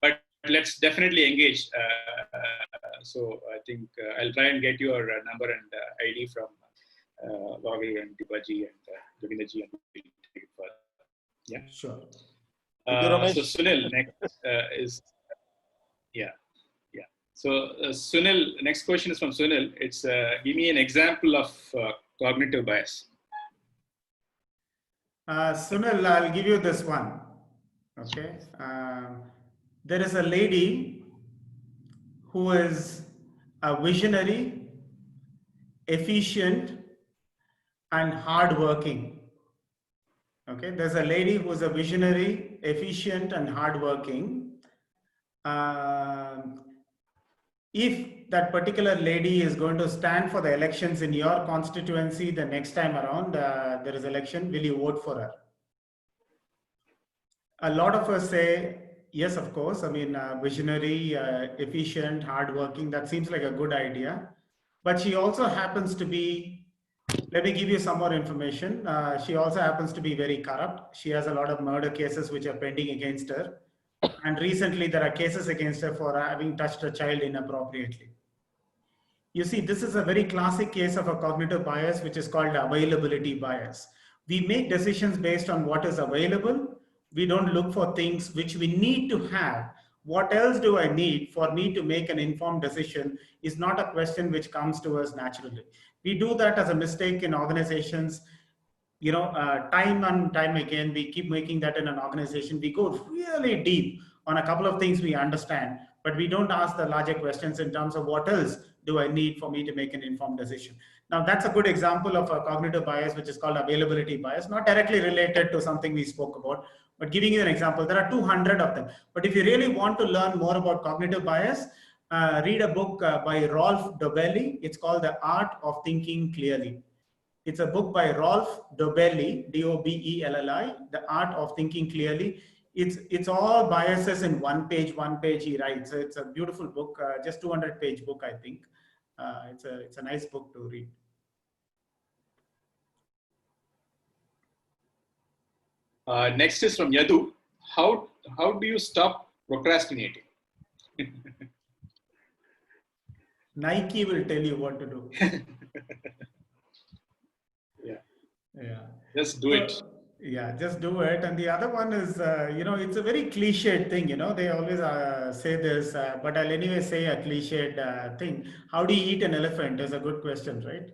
But let's definitely engage. So I think I'll try and get your number and ID from Vavi and Deepaji and Joginderji, and we'll take it further. Yeah. Sure. So Sunil next is So Sunil, next question is from Sunil. It's give me an example of cognitive bias. Sunil, I'll give you this one. Okay. There is a lady who is a visionary, efficient, and hardworking. Okay. There's a lady who is a visionary, efficient, and hardworking. If that particular lady is going to stand for the elections in your constituency the next time around, there is election, will you vote for her? A lot of us say, yes, of course. I mean, visionary, efficient, hardworking, that seems like a good idea. But she also happens to be, let me give you some more information. She also happens to be very corrupt. She has a lot of murder cases which are pending against her. And recently there are cases against her for having touched a child inappropriately. You see, this is a very classic case of a cognitive bias, which is called availability bias. We make decisions based on what is available. We don't look for things which we need to have, what else do I need for me to make an informed decision is not a question which comes to us naturally. We do that as a mistake in organizations. Time and time again, we keep making that in an organization. We go really deep on a couple of things we understand, but we don't ask the larger questions in terms of what else do I need for me to make an informed decision. Now, that's a good example of a cognitive bias, which is called availability bias, not directly related to something we spoke about, but giving you an example. There are 200 of them. But if you really want to learn more about cognitive bias, read a book by Rolf Dobelli. It's called The Art of Thinking Clearly. It's a book by Rolf Dobelli, D-O-B-E-L-L-I, The Art of Thinking Clearly. It's all biases in one page he writes. So it's a beautiful book, just 200-page book, I think. It's a nice book to read. Next is from Yadu. How do you stop procrastinating? Nike will tell you what to do. Yeah. Just do it. Yeah, just do it. And the other one is, it's a very cliched thing. They always say this, but I'll anyway say a cliched thing. How do you eat an elephant is a good question, right?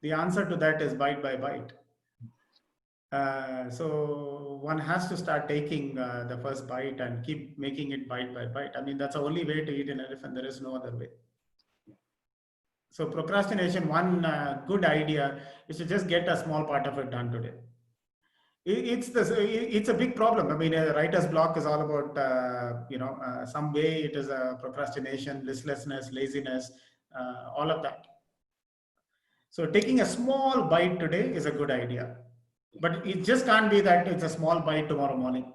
The answer to that is bite by bite. So one has to start taking the first bite and keep making it bite by bite. I mean, that's the only way to eat an elephant. There is no other way. So procrastination, one good idea is to just get a small part of it done today. It's a big problem. I mean, a writer's block is all about, some way it is a procrastination, listlessness, laziness, all of that. So taking a small bite today is a good idea, but it just can't be that it's a small bite tomorrow morning.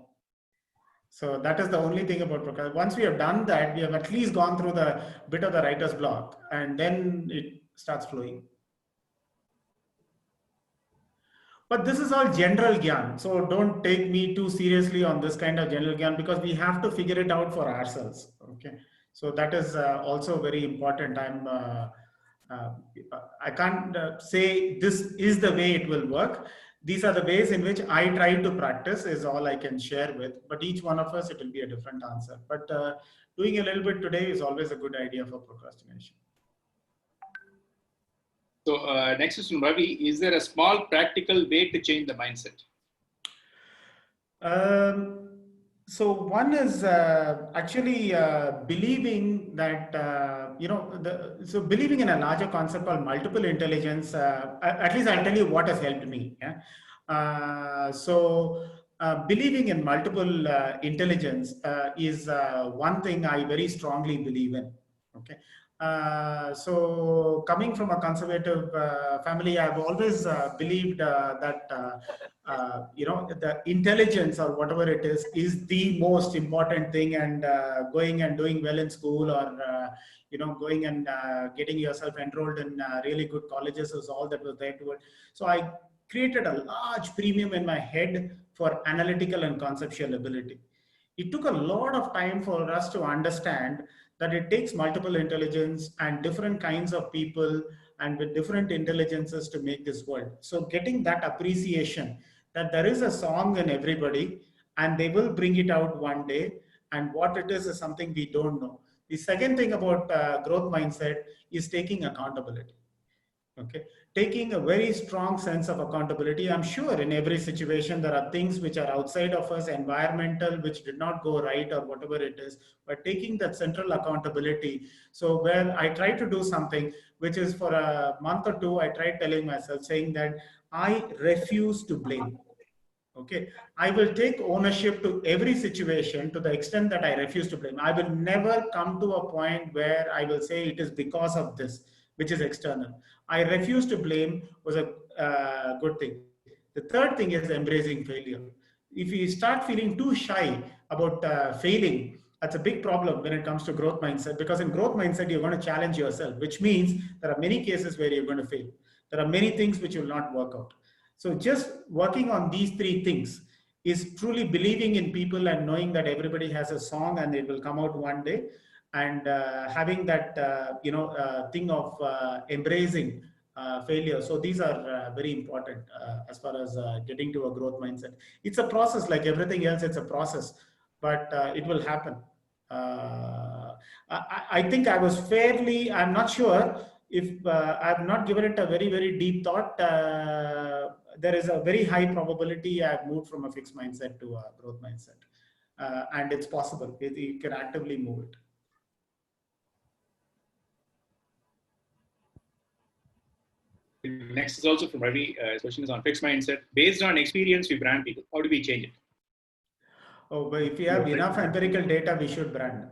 So that is the only thing about procrastination. Once we have done that, we have at least gone through the bit of the writer's block, and then it starts flowing. But this is all general gyan. So don't take me too seriously on this kind of general gyan, because we have to figure it out for ourselves. Okay. So that is also very important. I can't say this is the way it will work. These are the ways in which I try to practice is all I can share with, but each one of us, it will be a different answer. But doing a little bit today is always a good idea for procrastination. So next is from Ravi. Is there a small practical way to change the mindset? So one is actually believing that, so believing in a larger concept called multiple intelligence. At least I'll tell you what has helped me. Yeah? Believing in multiple intelligence is one thing I very strongly believe in. Okay. So coming from a conservative family, I've always believed that the intelligence or whatever it is the most important thing, and going and doing well in school, or going and getting yourself enrolled in really good colleges is all that was there to it. So I created a large premium in my head for analytical and conceptual ability. It took a lot of time for us to understand that it takes multiple intelligence and different kinds of people and with different intelligences to make this world. So getting that appreciation that there is a song in everybody and they will bring it out one day, and what it is something we don't know. The second thing about growth mindset is taking accountability. Okay, taking a very strong sense of accountability. I'm sure in every situation there are things which are outside of us, environmental, which did not go right or whatever it is, but taking that central accountability. So where I try to do something which is for a month or two, I tried telling myself, saying that I refuse to blame. Okay, I will take ownership to every situation to the extent that I refuse to blame. I will never come to a point where I will say it is because of this, which is external. I refuse to blame was a good thing. The third thing is embracing failure. If you start feeling too shy about failing, that's a big problem when it comes to growth mindset, because in growth mindset, you're going to challenge yourself, which means there are many cases where you're going to fail. There are many things which will not work out. So just working on these three things is truly believing in people and knowing that everybody has a song and it will come out one day, and having that thing of embracing failure. So these are very important as far as getting to a growth mindset. It's a process like everything else. It's a process, but it will happen. I think I was fairly, I'm not sure if I've not given it a very, very deep thought. There is a very high probability I've moved from a fixed mindset to a growth mindset. And it's possible. You can actively move it. Next is also from Ravi. His question is on fixed mindset. Based on experience, we brand people. How do we change it? Oh, but if we have enough empirical data, we should brand.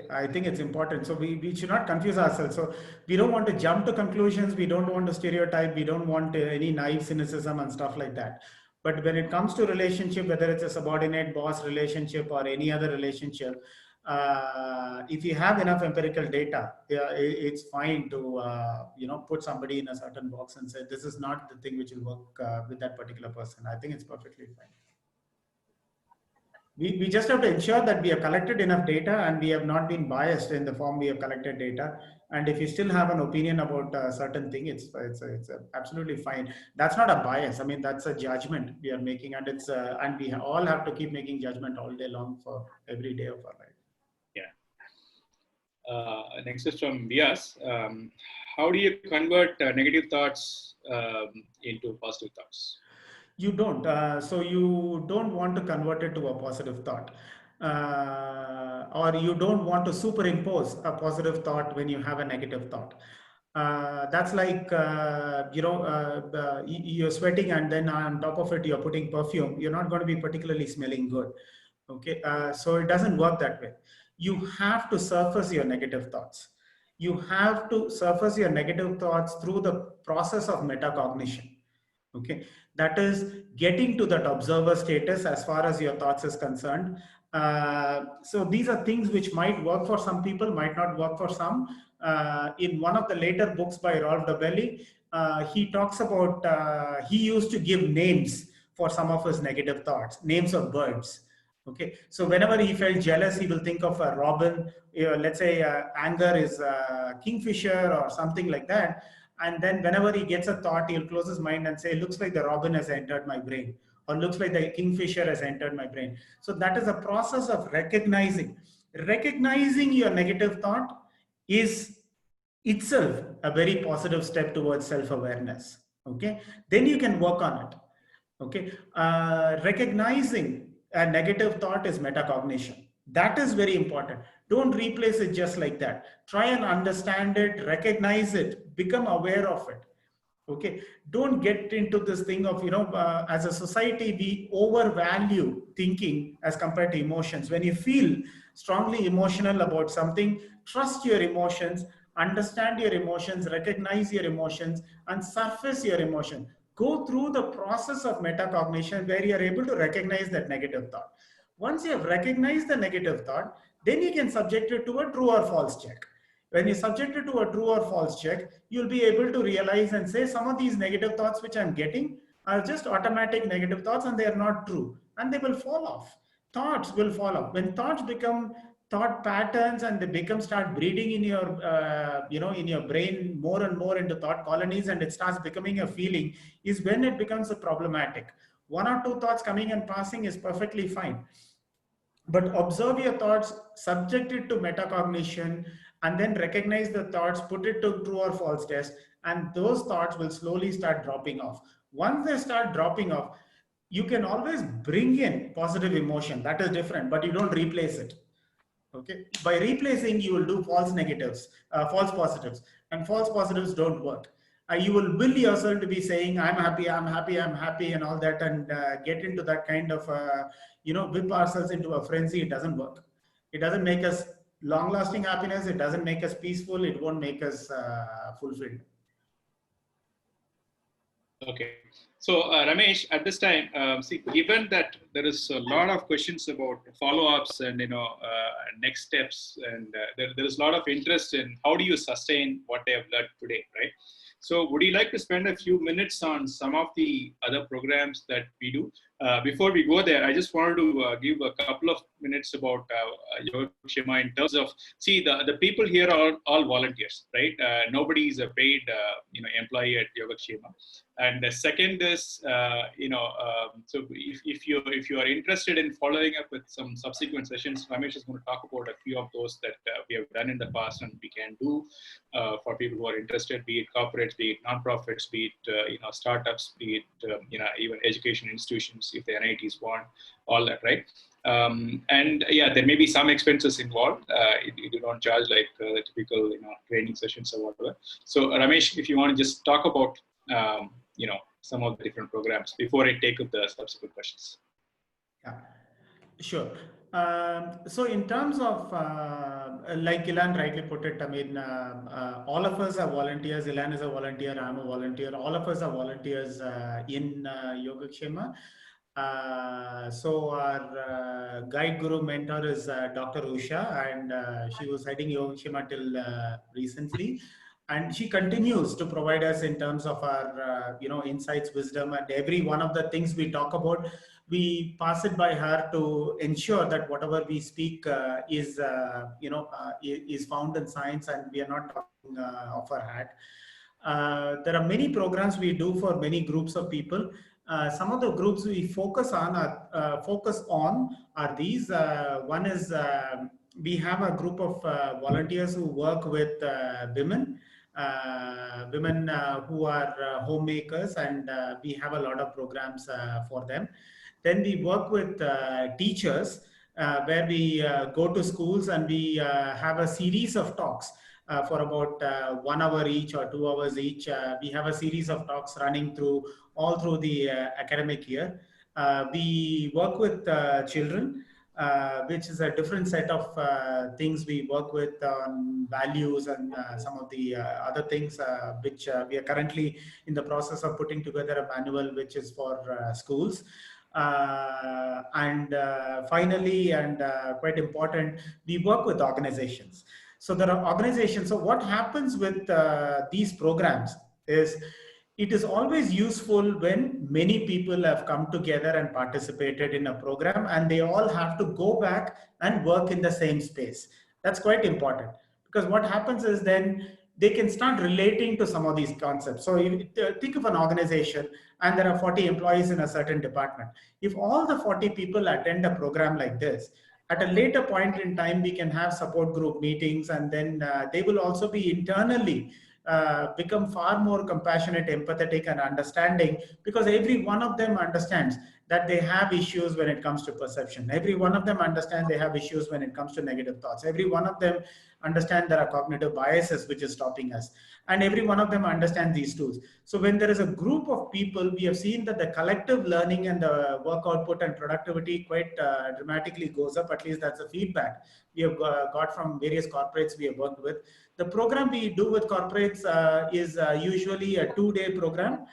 I think it's important. So we should not confuse ourselves. So we don't want to jump to conclusions. We don't want to stereotype. We don't want any naive cynicism and stuff like that. But when it comes to relationship, whether it's a subordinate boss relationship or any other relationship, if you have enough empirical data, it's fine to put somebody in a certain box and say this is not the thing which will work with that particular person. I think it's perfectly fine. We just have to ensure that we have collected enough data and we have not been biased in the form we have collected data. And if you still have an opinion about a certain thing, it's absolutely fine. That's not a bias. I mean, that's a judgment we are making, and and we all have to keep making judgment all day long for every day of our life. Yeah. Next is from Vyas. How do you convert negative thoughts into positive thoughts? You don't. So you don't want to convert it to a positive thought. Or you don't want to superimpose a positive thought when you have a negative thought. That's like, you're sweating and then on top of it, you're putting perfume. You're not going to be particularly smelling good. Okay. So it doesn't work that way. You have to surface your negative thoughts. You have to surface your negative thoughts through the process of metacognition. Okay, that is getting to that observer status as far as your thoughts is concerned. So these are things which might work for some people, might not work for some. In one of the later books by Rolf Dobelli, he talks about, he used to give names for some of his negative thoughts, names of birds. Okay, so whenever he felt jealous, he will think of a robin. Let's say anger is a kingfisher or something like that. And then whenever he gets a thought, he'll close his mind and say, looks like the robin has entered my brain, or looks like the kingfisher has entered my brain. So that is a process of recognizing. Recognizing your negative thought is itself a very positive step towards self-awareness. Okay, then you can work on it. Okay, recognizing a negative thought is metacognition. That is very important. Don't replace it just like that. Try and understand it, recognize it, become aware of it. Okay, don't get into this thing of, as a society, we overvalue thinking as compared to emotions. When you feel strongly emotional about something, trust your emotions, understand your emotions, recognize your emotions, and surface your emotion. Go through the process of metacognition where you are able to recognize that negative thought. Once you have recognized the negative thought, then you can subject it to a true or false check. When you subject it to a true or false check, you'll be able to realize and say some of these negative thoughts which I'm getting are just automatic negative thoughts and they are not true, and they will fall off. Thoughts will fall off. When thoughts become thought patterns and they start breeding in your in your brain more and more into thought colonies, and it starts becoming a feeling, is when it becomes a problematic. One or two thoughts coming and passing is perfectly fine, but observe your thoughts, subject it to metacognition, and then recognize the thoughts, put it to true or false test, and those thoughts will slowly start dropping off. Once they start dropping off, you can always bring in positive emotion. That is different, but you don't replace it. Okay, by replacing, you will do false negatives, false positives, and false positives don't work. You will will yourself to be saying, I'm happy, I'm happy, I'm happy, and all that, and get into that kind of, whip ourselves into a frenzy. It doesn't work. It doesn't make us long-lasting happiness. It doesn't make us peaceful. It won't make us fulfilled. Okay. So, Ramesh, at this time, given that there is a lot of questions about follow-ups and next steps, and there is a lot of interest in how do you sustain what they have learned today, right? So, would you like to spend a few minutes on some of the other programs that we do? Before we go there, I just wanted to give a couple of minutes about Yogakshema in terms of, see, the people here are all volunteers, right? Nobody is a paid, employee at Yogakshema. And the second is, so if you are interested in following up with some subsequent sessions, Ramesh is going to talk about a few of those that we have done in the past and we can do for people who are interested, be it corporates, be it nonprofits, be it startups, be it even education institutions if the NITs want, all that, right? And yeah, there may be some expenses involved. You don't charge like the typical training sessions or whatever. So Ramesh, if you want to just talk about some of the different programs before I take up the subsequent questions. Yeah, sure. So in terms of, like Ilan rightly put it, I mean, all of us are volunteers. Ilan is a volunteer, I'm a volunteer. All of us are volunteers in Yogakshema. So our guide guru mentor is Dr. Usha, and she was heading Yogakshema till recently. And she continues to provide us in terms of our, insights, wisdom, and every one of the things we talk about, we pass it by her to ensure that whatever we speak is found in science, and we are not talking off our hat. There are many programs we do for many groups of people. Some of the groups we focus on are these. One is we have a group of volunteers who work with women. Women who are homemakers, and we have a lot of programs for them. Then we work with teachers where we go to schools and we have a series of talks for about 1 hour each or 2 hours each. We have a series of talks running all through the academic year. We work with children, which is a different set of things we work with on values and some of the other things which we are currently in the process of putting together a manual which is for schools. And finally, and quite important, we work with organizations. So there are organizations. So what happens with these programs is, it is always useful when many people have come together and participated in a program, and they all have to go back and work in the same space. That's quite important, because what happens is then they can start relating to some of these concepts. So you think of an organization and there are 40 employees in a certain department. If all the 40 people attend a program like this, at a later point in time, we can have support group meetings, and then they will also be internally become far more compassionate, empathetic, and understanding, because every one of them understands that they have issues when it comes to perception. Every one of them understands they have issues when it comes to negative thoughts. Every one of them understand there are cognitive biases which is stopping us, and every one of them understands these tools. So when there is a group of people, we have seen that the collective learning and the work output and productivity quite dramatically goes up. At least that's the feedback we have got from various corporates we have worked with. The program we do with corporates is usually a 2-day program,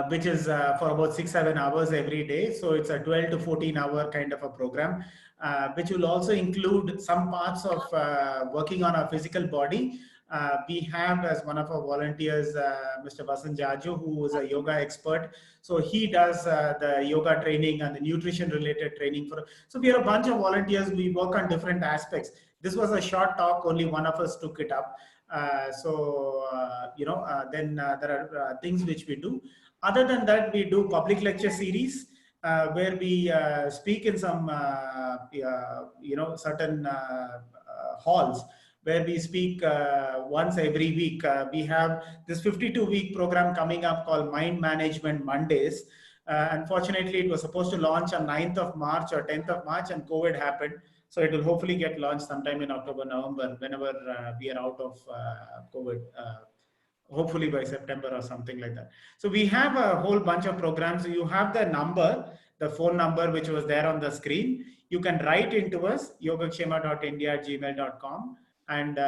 which is for about 6-7 hours every day. So it's a 12 to 14 hour kind of a program, which will also include some parts of working on our physical body. We have as one of our volunteers, Mr. Vasan Jaju, who is a yoga expert. So he does the yoga training and the nutrition related training. So we are a bunch of volunteers. We work on different aspects. This was a short talk, only one of us took it up. Then there are things which we do. Other than that, we do public lecture series where we speak in some, certain halls where we speak once every week. We have this 52-week program coming up called Mind Management Mondays. Unfortunately, it was supposed to launch on 9th of March or 10th of March, and COVID happened. So it will hopefully get launched sometime in October, November, whenever we are out of COVID, hopefully by September or something like that. So we have a whole bunch of programs. You have the number, the phone number, which was there on the screen. You can write into us, yogakshema.india@gmail.com, and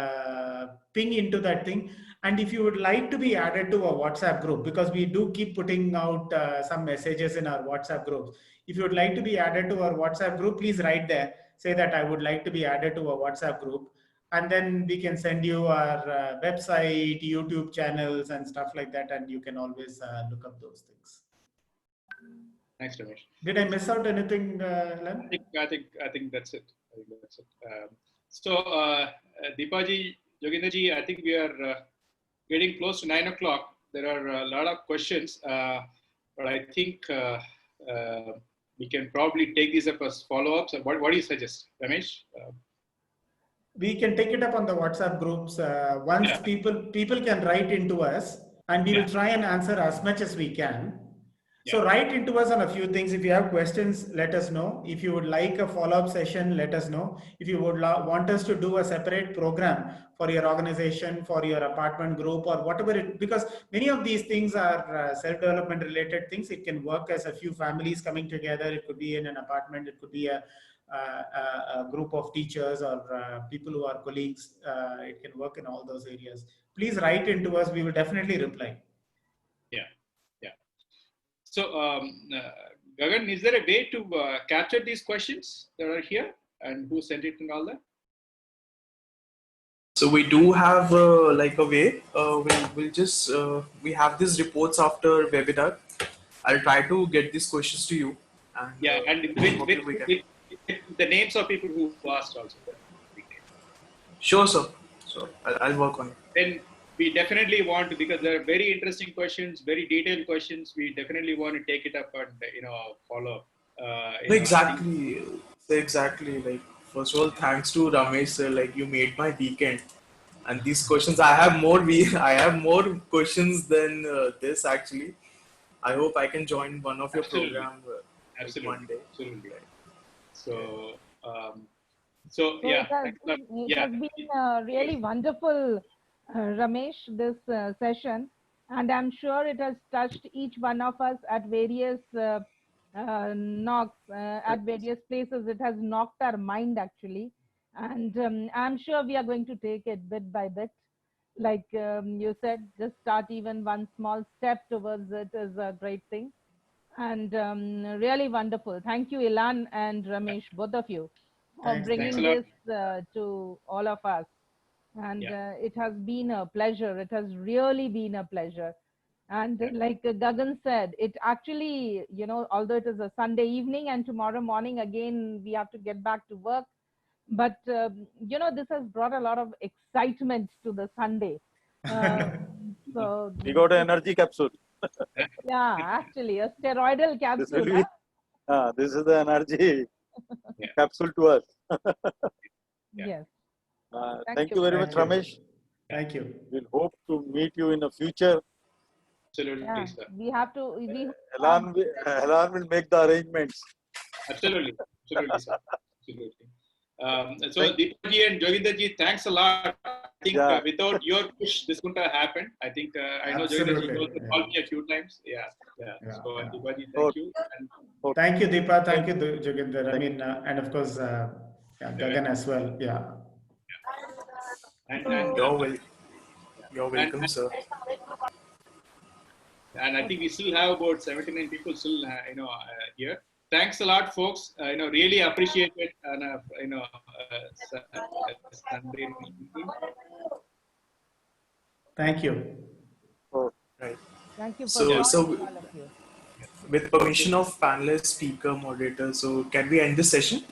ping into that thing. And if you would like to be added to a WhatsApp group, because we do keep putting out some messages in our WhatsApp groups. If you would like to be added to our WhatsApp group, please write there. Say that I would like to be added to a WhatsApp group, and then we can send you our website, YouTube channels, and stuff like that, and you can always look up those things. Thanks, Ramesh. Did I miss out anything, Len? I think that's it. So, Deepaji, Joginderji, I think we are getting close to 9 o'clock. There are a lot of questions, but I think we can probably take these up as follow-ups. What do you suggest, Ramesh? We can take it up on the WhatsApp groups. Once people can write into us, and we will try and answer as much as we can. So write into us on a few things. If you have questions, let us know. If you would like a follow-up session, let us know. If you would want us to do a separate program for your organization, for your apartment group, or whatever it, because many of these things are self-development related things. It can work as a few families coming together. It could be in an apartment. It could be a group of teachers or people who are colleagues. It can work in all those areas. Please write into us. We will definitely reply. So, Gagan, is there a way to capture these questions that are here and who sent it and all that? So we do have like a way. We'll just we have these reports after webinar. I'll try to get these questions to you. And, and with the names of people who asked also. Sure, sir. So I'll work on it. Then we definitely want to, because there are very interesting questions, very detailed questions. We definitely want to take it up and follow up. Exactly. Like, first of all, thanks to Ramesh sir. Like, you made my weekend. And these questions, I have more questions than this actually. I hope I can join one of your programs one day. Absolutely. It has been really wonderful, Ramesh, this session, and I'm sure it has touched each one of us at various knocks, at various places. It has knocked our mind actually, and I'm sure we are going to take it bit by bit. Like you said, just start even one small step towards it is a great thing, and really wonderful. Thank you, Elan and Ramesh, both of you, for bringing this to all of us. And it has been a pleasure. It has really been a pleasure. And like Gagan said, it actually, although it is a Sunday evening and tomorrow morning, again, we have to get back to work. But, this has brought a lot of excitement to the Sunday. So we got an energy capsule. Yeah, actually, a steroidal capsule. This is the energy capsule to us. Yes. Thank you very much, Ramesh. Thank you. We'll hope to meet you in the future. Absolutely, sir. We have to. Elan will make the arrangements. Absolutely, sir. Absolutely. So, Deepaji and Joginderji, thanks a lot. I think without your push, this couldn't have happened. I think I know Joginderji also called me a few times. So, Deepaji, thank you. Thank you, Deepa. Thank you, Joginder. I mean, and of course, Gagan as well. And you're welcome, sir. And I think we still have about 79 people still, here. Thanks a lot, folks. Really appreciate it. And Sunday evening. Thank you. Right. Thank you for so all of you. With permission of panelist, speaker, moderator, so can we end this session?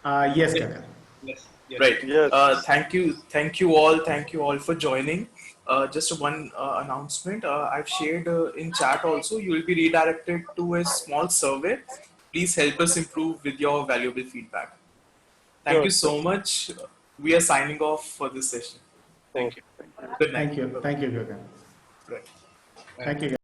Yes, Gagan. Yes. Right. Yes. Thank you all for joining. Just one announcement. I've shared in chat also. You will be redirected to a small survey. Please help us improve with your valuable feedback. Thank you so much. We are signing off for this session. Thank you. Good night. Thank you, Gagan. Right. Thank you.